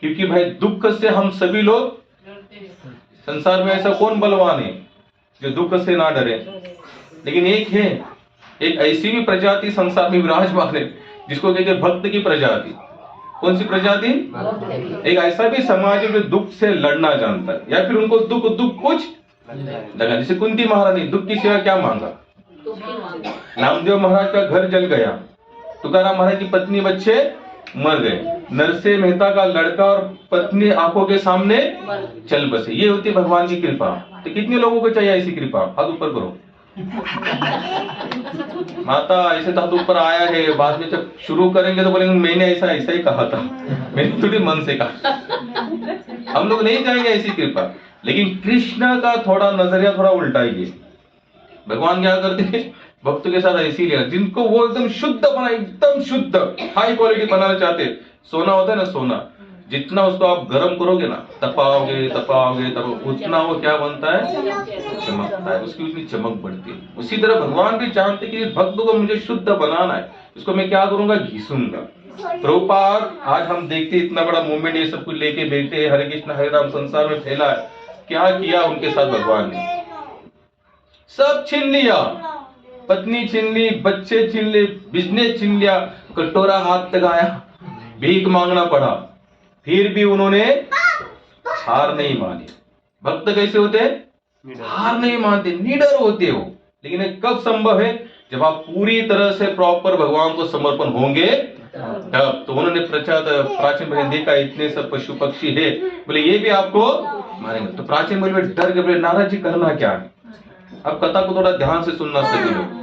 क्योंकि भाई दुख से हम सभी लोग, संसार में ऐसा कौन बलवान है जो दुख से ना डरे। लेकिन एक है, एक ऐसी भी प्रजाति संसार में विराजमान है जिसको कहते हैं भक्त की प्रजाति। कौन सी प्रजाति, एक ऐसा भी समाज है जो दुख से लड़ना जानता है, या फिर उनको दुख कुछ लगा। जैसे कुंती महारानी दुख की सेवा क्या मांगा, नामदेव महाराज का घर जल गया, तुकाराम महाराज की पत्नी बच्चे मर गए, नरसिंह मेहता का लड़का और पत्नी आंखों के सामने चल बसे। ये होती भगवान की कृपा। तो कितने लोगों को चाहिए ऐसी कृपा, हाथ ऊपर करो। माता ऐसे तो हाथ ऊपर आया है, बाद में जब शुरू करेंगे तो बोलेंगे मैंने ऐसा ही कहा था, मैंने थोड़ी मन से कहा। हम लोग नहीं चाहेंगे ऐसी कृपा। लेकिन कृष्ण का थोड़ा नजरिया थोड़ा उल्टा ही है। भगवान क्या करते हैं, भक्तों के साथ ऐसी लेना, जिनको वो एकदम शुद्ध बना, एकदम शुद्ध हाई क्वालिटी बनाना चाहते। सोना होता है ना, सोना जितना उसको आप गर्म करोगे ना, तपाओगे तब उतना वो क्या बनता है, चमकता है, उसकी उतनी चमक बढ़ती है। उसी तरह भगवान भी चाहते कि भक्त को मुझे शुद्ध बनाना है, इसको मैं क्या करूंगा, घिसूंगा। प्रभुपाद आज हम देखते इतना बड़ा मूवमेंट ये सब कुछ लेके बैठे, हरे कृष्ण हरे राम संसार में फैला है। क्या किया उनके साथ भगवान ने, सब छीन लिया, पत्नी छीन ली, बच्चे छीन ले, बिजनेस छीन लिया, कटोरा हाथ लगाया, भीख मांगना पड़ा, फिर भी उन्होंने हार नहीं मानी। भक्त कैसे होते हैं, हार नहीं मानते, निडर होते हो। लेकिन ये कब संभव है, जब आप पूरी तरह से प्रॉपर भगवान को समर्पण होंगे तब। तो उन्होंने प्राचीन भाई देखा इतने सब पशु पक्षी है, बोले ये भी आपको मारेंगे। तो प्राचीन भाई डर के बोले नारद जी करना क्या है। अब कथा को थोड़ा ध्यान से सुनना सभी लोग।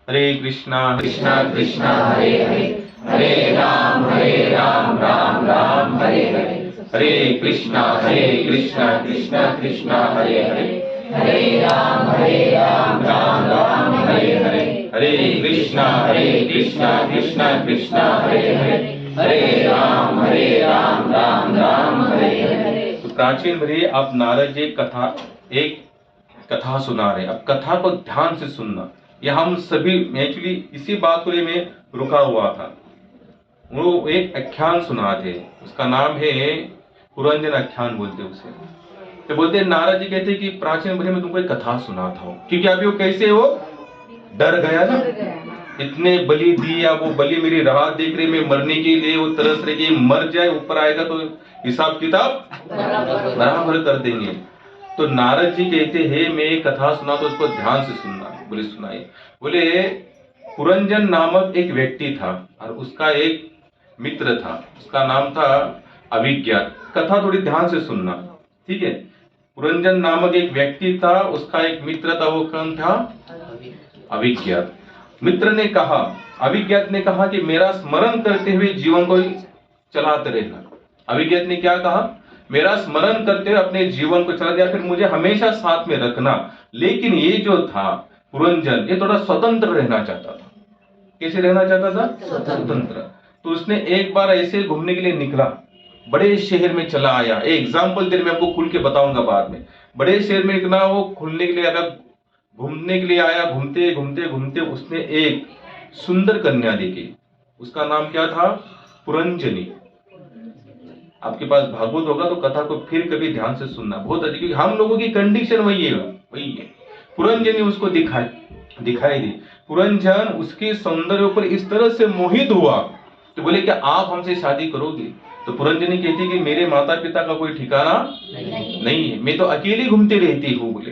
हरे कृष्णा कृष्णा कृष्णा हरे हरे, हरे राम राम राम हरे हरे, हरे कृष्णा कृष्णा कृष्णा हरे हरे, हरे राम राम राम हरे हरे, हरे कृष्णा कृष्णा कृष्णा हरे हरे, हरे राम राम राम हरे हरे। तो प्राचीन भाई आप नारद जी एक कथा सुना रहे। अब कथा को ध्यान से सुनना। ये हम सभी एक्चुअली इसी बात को मैं रुका हुआ था। वो एक आख्यान सुनाते, उसका नाम है पुरंजन आख्यान बोलते उसे। तो बोलते नारद जी कहते कि प्राचीन भाई मैं तुमको एक कथा सुनाता हूँ, क्योंकि अभी वो कैसे वो डर गया ना, इतने बलि दिया, वो बलि मेरी राह देख रही, मैं मरने के लिए वो तरस रहे कि मर जाए, ऊपर आएगा तो हिसाब किताब बराबर कर देंगे। तो नारद जी कहते हैं मैं एक कथा सुना तो उसको ध्यान से सुनना। बोले सुनाइए। बोले पुरंजन नामक एक व्यक्ति था और उसका एक मित्र था, उसका नाम था अभिज्ञात। कथा थोड़ी ध्यान से सुनना, ठीक है। पुरंजन नामक एक व्यक्ति था, उसका एक मित्र था, वो कौन था, अभिज्ञात। मित्र ने कहा, अभिज्ञात ने कहा कि मेरा स्मरण करते हुए जीवन को चलाते रहना। अभिज्ञात ने क्या कहा, मेरा स्मरण करते हुए अपने जीवन को चला दिया, फिर मुझे हमेशा साथ में रखना। लेकिन ये जो था पुरंजन, ये थोड़ा स्वतंत्र रहना चाहता था। कैसे रहना चाहता था, स्वतंत्र। तो उसने एक बार ऐसे घूमने के लिए निकला, बड़े शहर में चला आया। एक एग्जाम्पल दे, मैं आपको खुल के बताऊंगा बाद में। बड़े शहर में निकला, वो खुलने के लिए अलग घूमने के लिए आया। घूमते घूमते घूमते उसने एक सुंदर कन्या देखी। उसका नाम क्या था, पुरंजनी। आपके पास भागवत होगा तो कथा को फिर कभी ध्यान से सुनना, बहुत अच्छी, क्योंकि हम लोगों की कंडीशन वही है। पुरंजनी उसको दिखाई दी। पुरंजन उसके सौंदर्य पर इस तरह से मोहित हुआ तो बोले क्या आप हमसे शादी करोगे। तो पुरंजनी कहती कि मेरे माता पिता का कोई ठिकाना नहीं है, मैं तो अकेली घूमती रहती हूँ। बोले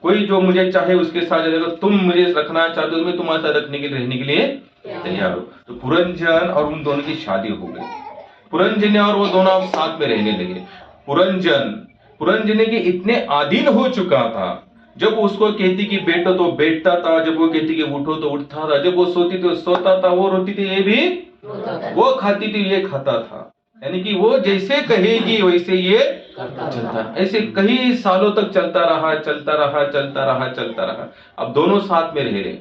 कोई जो मुझे चाहे उसके साथ, अगर तुम मुझे रखना चाहते हो मैं तुम्हारे साथ रहने के लिए तैयार हो। तो पुरंजन और उन दोनों की शादी हो गई। पुरंजन और वो दोनों अब साथ में रहने लगे। पुरंजन पुरंजनी के इतने अधीन हो चुका था, जब वो उसको कहती कि बैठो तो बैठता था, जब वो कहती कि उठो तो उठता था, जब वो सोती तो सोता था, वो रोती थी ये भी, वो खाती थी ये खाता था। यानी कि वो जैसे कहेगी वैसे ये चलता। ऐसे कई सालों तक चलता रहा, चलता रहा, चलता रहा, चलता रहा। अब दोनों साथ में रह रहे,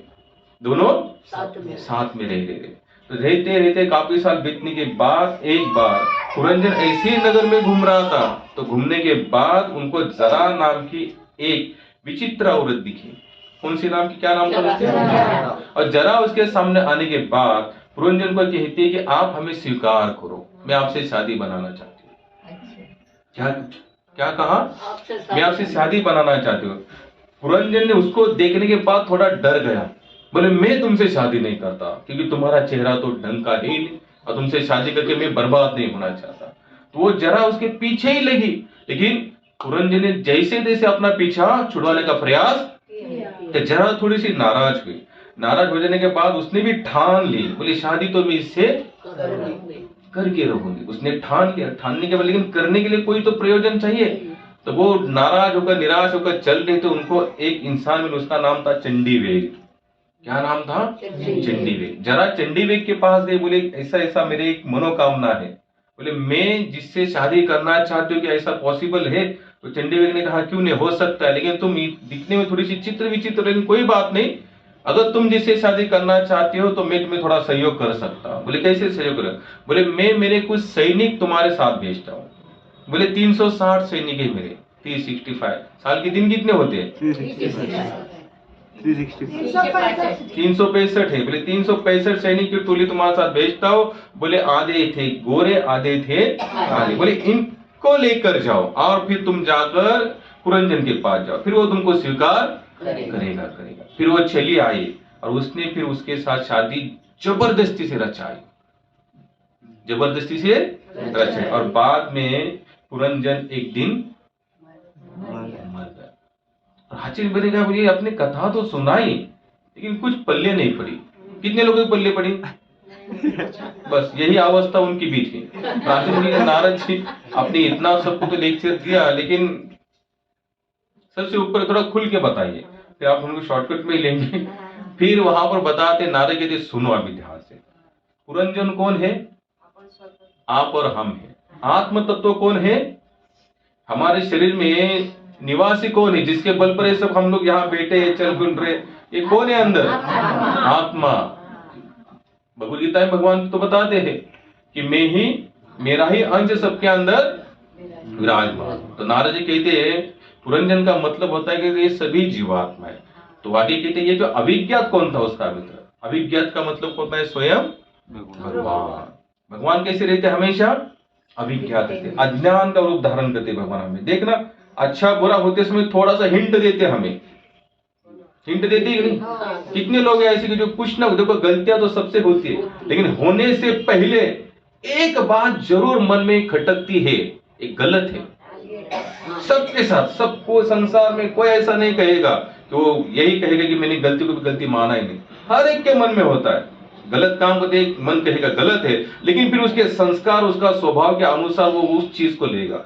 दोनों साथ में रह रहे। तो रहते रहते काफी साल बीतने के बाद एक बार पुरंजन ऐसे ही नगर में घूम रहा था, तो घूमने के बाद उनको जरा नाम की एक विचित्र औरत दिखी। कौन सी नाम की, क्या नाम था उसके? और जरा उसके सामने आने के बाद पुरंजन को कहती है कि आप हमें स्वीकार करो, मैं आपसे शादी बनाना चाहती हूँ। क्या क्या कहा? मैं आपसे शादी बनाना चाहती हूँ। पुरंजन ने उसको देखने के बाद थोड़ा डर गया, बोले मैं तुमसे शादी नहीं करता, क्योंकि तुम्हारा चेहरा तो ढंग का है ही नहीं, और तुमसे शादी करके मैं बर्बाद नहीं होना चाहता। तो वो जरा उसके पीछे ही लगी, लेकिन पुरंजन ने जैसे तैसे अपना पीछा छुड़वाने का प्रयास, तो जरा थोड़ी सी नाराज हुई। नाराज हो जाने के बाद उसने भी ठान ली, बोली शादी तो मैं इससे करके रहूंगी। उसने ठान लिया, ठानने के बाद लेकिन करने के लिए कोई तो प्रयोजन चाहिए। तो वो नाराज होकर निराश होकर चल रहे थे, उनको एक इंसान मिला, उसका नाम था चंडीवेग। क्या नाम था? चंडीवेग। जरा चंडीवेग के पास गए, बोले ऐसा ऐसा मेरे एक मनोकामना है, बोले मैं जिससे शादी करना चाहती हूँ, कि ऐसा पॉसिबल है? तो चंडीवेग ने कहा क्यों नहीं, हो सकता है, लेकिन तुम दिखने में थोड़ी सी चित्र विचित्र, लेकिन कोई बात नहीं, अगर तुम जिससे शादी करना चाहते हो तो मैं तुम्हें थोड़ा सहयोग कर सकता हूँ। बोले कैसे सहयोग करें? बोले मैं मेरे कुछ सैनिक तुम्हारे साथ भेजता हूँ। बोले 360 सैनिक है मेरे, 365 साल के दिन कितने होते हैं? 365 है। बोले 365 सैनिक की टोली तुम्हारे साथ भेजता हूँ। बोले आधे थे गोरे, आधे थे काले। बोले इनको लेकर जाओ और फिर तुम जाकर पुरंजन के पास जाओ, फिर वो तुमको स्वीकार करेगा। फिर वो चली आई और उसने फिर उसके साथ शादी जबरदस्ती से रचाई, और बाद में पुरंजन एक दिन मर गया। और हाचिर बनेगा, मुझे अपनी कथा तो सुनाई, लेकिन कुछ पल्ले नहीं पड़ी। कितने लोगों की पल्ले पड़ी? बस यही अवस्था उनकी भी थी। प्राचीन जी ने नारद जी अपने इतना सबको तो लेक्चर दिया, लेकिन सबसे ऊपर थोड़ा खुल के बताइए, फिर आप उनको शॉर्टकट में ही लेंगे। फिर वहां पर बताते नारद कहते सुनो अभी ध्यान से, पुरंजन कौन है? आप और हम है। आत्म तत्व कौन है? हमारे शरीर में निवासी कौन है, जिसके बल पर ये सब हम लोग यहाँ बैठे हैं, चल फिर रहे, ये कौन है अंदर? आत्मा। भगवद गीता में भगवान तो बताते हैं कि मैं ही, मेरा ही अंश सबके अंदर विराजमान। तो नारद जी कहते हैं पुरंजन का मतलब होता है कि ये सभी जीवात्मा है। तो वाकई कहते हैं ये जो अभिज्ञात कौन था उसका मित्र? अभिज्ञात का मतलब होता है स्वयं भगवान। भगवान कैसे रहते? हमेशा अभिज्ञात रहते, अज्ञान का रूप धारण करते भगवान। हमें देखना, अच्छा बुरा होते समय थोड़ा सा हिंट देते, हमें हिंट देते कि नहीं? कितने लोग हैं ऐसे कि जो कुछ ना, देखो गलतियां तो सबसे होती है, लेकिन होने से पहले एक बात जरूर मन में खटकती है, एक गलत है। सबके साथ, सबको संसार में कोई ऐसा नहीं कहेगा कि वो यही कहेगा कि मैंने गलती को भी गलती माना ही नहीं। हर एक के मन में होता है, गलत काम को देख मन कहेगा गलत है, लेकिन फिर उसके संस्कार, उसका स्वभाव के अनुसार वो उस चीज को लेगा।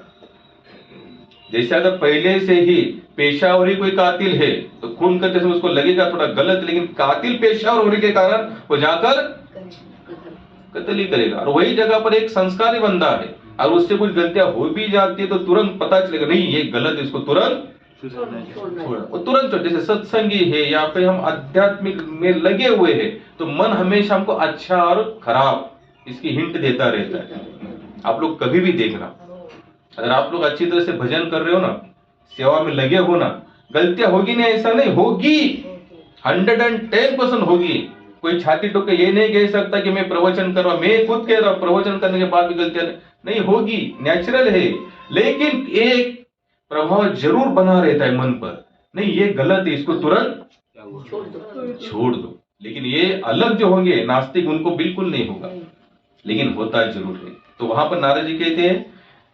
जैसे अगर पहले से ही पेशावर ही कोई कातिल है तो खून करते समय उसको लगेगा थोड़ा गलत, लेकिन कातिल पेशावर होने के कारण वो जाकर कत्ल ही करेगा। और वही जगह पर एक संस्कारी बंदा है, अगर उससे कुछ गलतियां हो भी जाती है तो तुरंत पता चलेगा नहीं ये गलत है, इसको तुरंत छोड़, तुरंत। जैसे सत्संगी है या फिर हम आध्यात्मिक में लगे हुए हैं, तो मन हमेशा हमको अच्छा और खराब इसकी हिंट देता रहता है। आप लोग कभी भी देखना, अगर आप लोग अच्छी तरह से भजन कर रहे हो ना, सेवा में लगे हो ना, गलतियां होगी नहीं ऐसा नहीं, होगी, 110% होगी। कोई छाती ठोक के ये नहीं कह सकता कि मैं प्रवचन कर रहा हूं, मैं खुद कह रहा हूं प्रवचन करने के बाद भी गलतियां नहीं होगी, नेचुरल है। लेकिन एक प्रभाव जरूर बना रहता है मन पर, नहीं ये गलत है, इसको तुरंत छोड़ दो। लेकिन ये अलग जो होंगे नास्तिक, उनको बिल्कुल नहीं होगा, लेकिन होता जरूर है। तो वहां पर नारद जी कहते हैं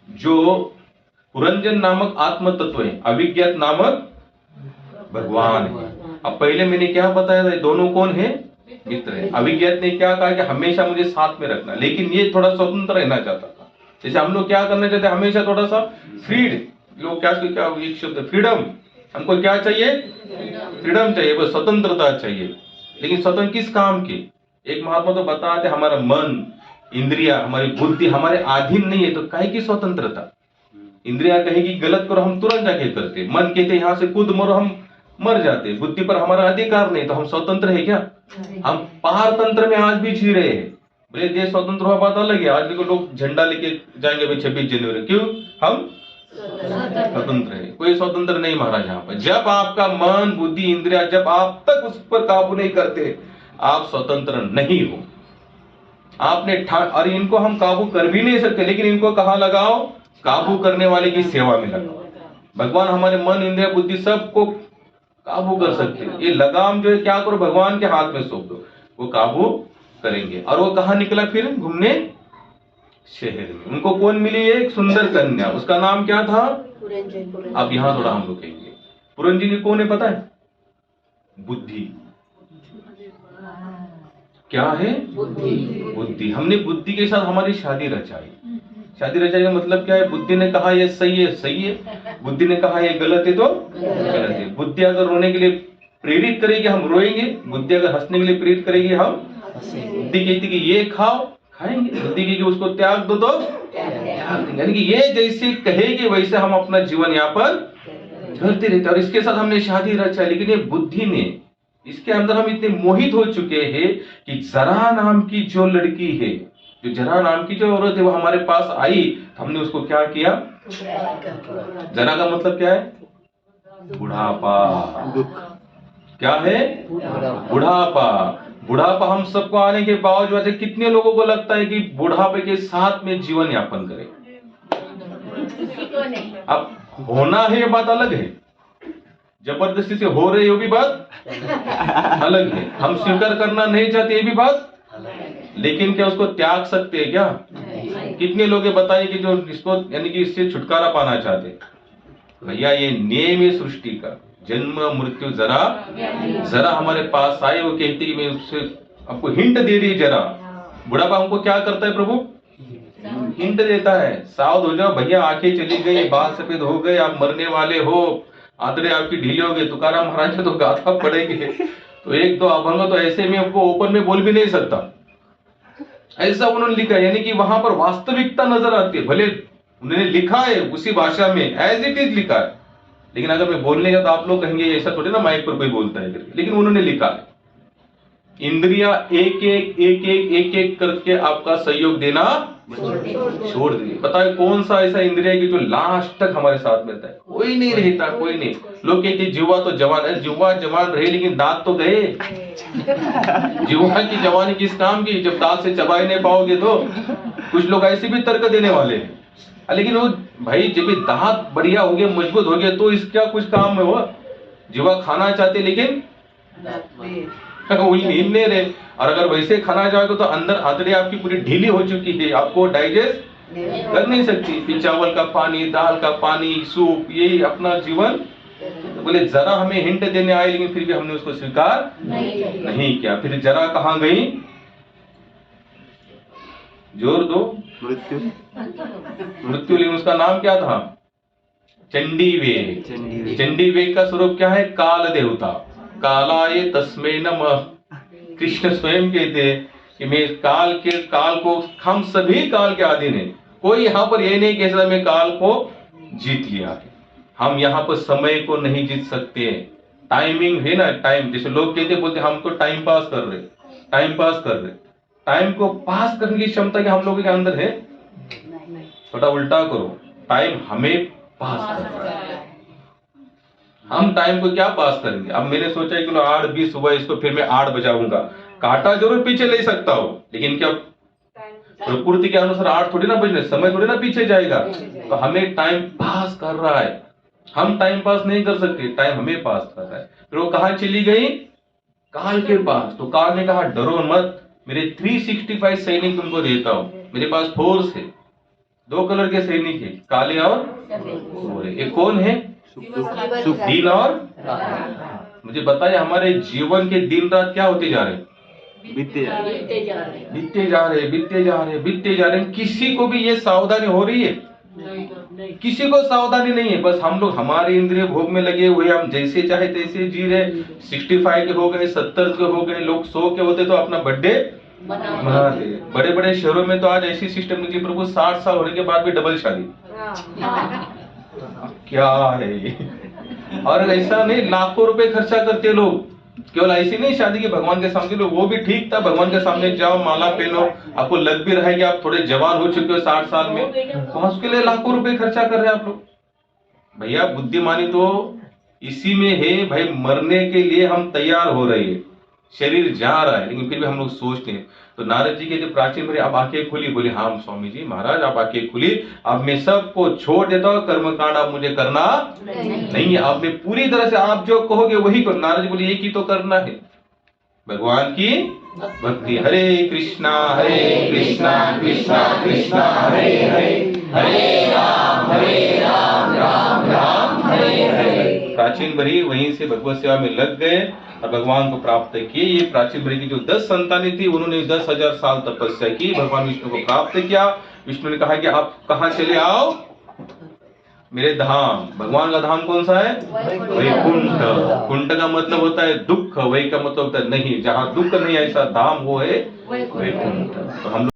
जो पुरंजन नामक आत्म तत्व है, अभिज्ञात नामक भगवान है। अब पहले मैंने क्या बताया था, दोनों कौन है? मित्र है। अभिज्ञात ने क्या कहा कि हमेशा मुझे साथ में रखना, लेकिन ये थोड़ा स्वतंत्र रहना चाहता था। जैसे हम लोग क्या करना चाहते हैं, हमेशा थोड़ा सा फ्रीड, लोग क्या क्या एक शब्द फ्रीडम, हमको क्या चाहिए? फ्रीडम चाहिए, बस स्वतंत्रता चाहिए। लेकिन स्वतंत्र किस काम की? एक महात्मा तो बताते हमारा मन, इंद्रिया, हमारी बुद्धि हमारे अधीन नहीं है, तो काहे की स्वतंत्रता? इंद्रिया कहेगी गलत करो, हम तुरंत जाके करते। मन कहते यहाँ से कूद मरो, हम मर जाते। बुद्धि पर हमारा अधिकार नहीं, तो हम स्वतंत्र है क्या? हम पारतंत्र में आज भी जी रहे हैं। भले देश स्वतंत्र हुआ बात अलग है, आज भी लोग झंडा लेके जाएंगे भाई 26 जनवरी, क्यों? हम स्वतंत्र है, कोई स्वतंत्र नहीं महाराज यहाँ पर। जब आपका मन, बुद्धि, इंद्रिया जब आप तक उस पर काबू नहीं करते, आप स्वतंत्र नहीं हो। आपने और इनको हम काबू कर भी नहीं सकते, लेकिन इनको कहाँ लगाओ? काबू करने वाले की सेवा में लगाओ। भगवान हमारे मन, इंद्रिया, बुद्धि सबको काबू कर सकते हैं। ये लगाम जो है क्या करो? भगवान के हाथ में सौंप दो, वो काबू करेंगे। और वो कहाँ निकला फिर घूमने? शहर में। उनको कौन मिली? एक सुंदर कन्या, उसका नाम क्या था? अब यहाँ थोड़ा हम रुकेंगे। पुरंजनी कौन है पता है? बुद्धि। क्या है? बुद्धि। हमने बुद्धि के साथ हमारी शादी रचाई। शादी रचाई का मतलब क्या है? बुद्धि ने कहा ये सही है, सही है। बुद्धि ने कहा ये गलत है, तो गलत है। बुद्धि अगर रोने के लिए प्रेरित करेगी, हम रोएंगे। बुद्धि अगर हंसने के लिए प्रेरित करेगी, हम बुद्धि कहती कि ये खाओ, खाएंगे। बुद्धि की उसको त्याग दो, तो त्याग देंगे। यानी कि ये जैसे कहेगी वैसे हम अपना जीवन यापन करते रहते। और इसके साथ हमने शादी रचा, लेकिन ये बुद्धि ने, इसके अंदर हम इतने मोहित हो चुके हैं कि जरा नाम की जो लड़की है, जो जरा नाम की जो औरत है, वो हमारे पास आई, हमने उसको क्या किया? जरा का मतलब क्या है? बुढ़ापा। क्या है? बुढ़ापा। बुढ़ापा हम सबको आने के बावजूद कितने लोगों को लगता है कि बुढ़ापे के साथ में जीवन यापन करें? अब होना है ये बात अलग है, जबरदस्ती से हो रही है वो भी बात अलग है। हम स्वीकार करना नहीं चाहते ये भी बात, लेकिन क्या उसको त्याग सकते हैं क्या? कितने लोग बताइए कि जो इसको यानी कि इससे छुटकारा पाना चाहते हैं। भैया ये नियम है सृष्टि का, जन्म मृत्यु जरा जरा हमारे पास आए, वो कहती है मैं उससे आपको हिंट दे रही। जरा बुढ़ापा हमको क्या करता है? प्रभु हिंट देता है, सावध हो जाओ भैया, आंखें चली गई, बाल सफेद हो गए, आप मरने वाले हो, आंतड़े आपकी ढीले हो गए। तुकाराम महाराज से तो गाथा पड़ेंगे। तो एक दो अभंग तो ऐसे में आपको ओपन में बोल भी नहीं सकता, ऐसा उन्होंने लिखा है। यानी कि वहां पर वास्तविकता नजर आती है। भले उन्होंने लिखा है उसी भाषा में, एज इट इज लिखा है, लेकिन अगर मैं बोलने जाऊं तो आप लोग कहेंगे ऐसा थोड़ी ना माइक पर कोई बोलता है करके, लेकिन उन्होंने लिखा है। इंद्रिया एक एक एक एक एक एक करके आपका सहयोग देना छोड़ दिए। बताए कौन सा ऐसा इंद्रिया है कि जो लास्ट तक हमारे साथ में रहता है? कोई नहीं रहता, कोई नहीं। लोग कहते जीवा तो जवान है, जीवा जवान रहे लेकिन दांत तो गए। जीवा की जवानी किस काम की, जब दांत से चबा ही नहीं पाओगे तो। कुछ लोग ऐसे भी तर्क देने वाले हैं, लेकिन वो भाई जब भी दांत बढ़िया हो गए, मजबूत हो गए, तो इसका कुछ काम है? वो जीवा खाना चाहते लेकिन वो नींद नहीं रहे। और अगर वैसे खाना चाहोगे तो अंदर आंतड़े आपकी पूरी ढीली हो चुकी है, आपको डाइजेस्ट कर नहीं सकती। फिर चावल का पानी, दाल का पानी, सूप, यही अपना जीवन। तो बोले जरा हमें हिंट देने आए, लेकिन फिर भी हमने उसको स्वीकार नहीं किया। फिर जरा कहाँ गई? जोर दो। मृत्यु। मृत्यु। लेकिन उसका नाम क्या था? चंडीवेग। चंडीवेग का स्वरूप क्या है? काल देवता। कालाय तस्मै नमः। कृष्ण स्वयं कहते हैं कि मैं काल को, हम सभी काल के अधीन हैं। कोई यहाँ पर ये नहीं कह सकता मैं काल को जीत लिया है। हम यहाँ पर समय को नहीं जीत सकते। टाइमिंग है ना, टाइम, जैसे लोग कहते बोलते हम तो टाइम पास कर रहे, टाइम पास कर रहे। टाइम को पास करने की क्षमता क्या हम लोगों के अंदर है? थोड़ा उल्टा करो, टाइम हमें पास कर रहा है। हम टाइम को क्या पास करेंगे? अब मैंने सोचा कि 8:20 हुआ, इसको फिर मैं 8 बजाऊंगा। काटा जरूर पीछे ले सकता हूँ, लेकिन क्या प्रकृति के अनुसार 8 थोड़ी ना बजने, समय थोड़ी ना पीछे जाएगा। तो हमें टाइम पास कर रहा है, हम टाइम पास नहीं कर सकते, टाइम हमें पास कर रहा है। फिर वो कहाँ चली गई? काल के पास। तो काल ने कहा डरो मत, मेरे 365 सैनिक तुमको देता हूँ। मेरे पास फोर्स है। 2 कलर के सैनिक है, काले और गोरे। एक कौन है? दिन और रात। मुझे बताइए हमारे जीवन के दिन रात क्या होते जा रहे हैं? बीतते जा रहे हैं। किसी को भी ये सावधानी हो रही है? किसी को सावधानी नहीं है, बस हम लोग हमारे इंद्रिय भोग में लगे हुए, हम जैसे चाहे तैसे जी रहे। 65 के हो गए, 70 के हो गए, लोग 100 के होते तो अपना बर्थडे मनाते। बड़े बड़े शहरों में तो आज ऐसी सिस्टम निकली प्रभु, 60 साल होने के बाद भी डबल शादी। क्या है ये? और ऐसा नहीं, लाखों रुपए खर्चा करते लोग, केवल ऐसी नहीं शादी के भगवान के सामने लोग, वो भी ठीक था, भगवान के सामने जाओ, माला पहनो, आपको लग भी रहा है कि आप थोड़े जवान हो चुके हो 60 साल में, तो उसके लिए लाखों रुपए खर्चा कर रहे हैं आप लोग। भैया बुद्धिमानी तो इसी में है भाई, मरने के लिए हम तैयार हो रहे हैं, शरीर जा रहा है, लेकिन फिर भी हम लोग सोचते हैं। तो नारद जी के जो प्राचीन भरे, अब आंखें खुली, बोले हाँ स्वामी जी महाराज आप आंखें खुली, अब मैं सबको छोड़ देता हूँ, कर्मकांड अब मुझे करना नहीं है, अब मैं पूरी तरह से आप जो कहोगे वही करो। नारद जी बोले एक ही तो करना है, भगवान की भक्ति। हरे कृष्णा कृष्णा कृष्णा हरे हरे, हरे राम राम राम हरे हरे। प्राचीन भरी वहीं से भगवत सेवा में लग गए और भगवान को प्राप्त किए। ये प्राचीन भरी की जो 10 संतानें थी, उन्होंने 10,000 साल तपस्या की, भगवान विष्णु को प्राप्त किया। विष्णु ने कहा कि आप कहाँ चले आओ, मेरे धाम। भगवान का धाम कौन सा है? वैकुंठ। कुंठ का मतलब होता है दुख, वै का मतलब होता है नहीं, जहाँ दुख नहीं ऐसा धाम वो है वैकुंठ। तो हम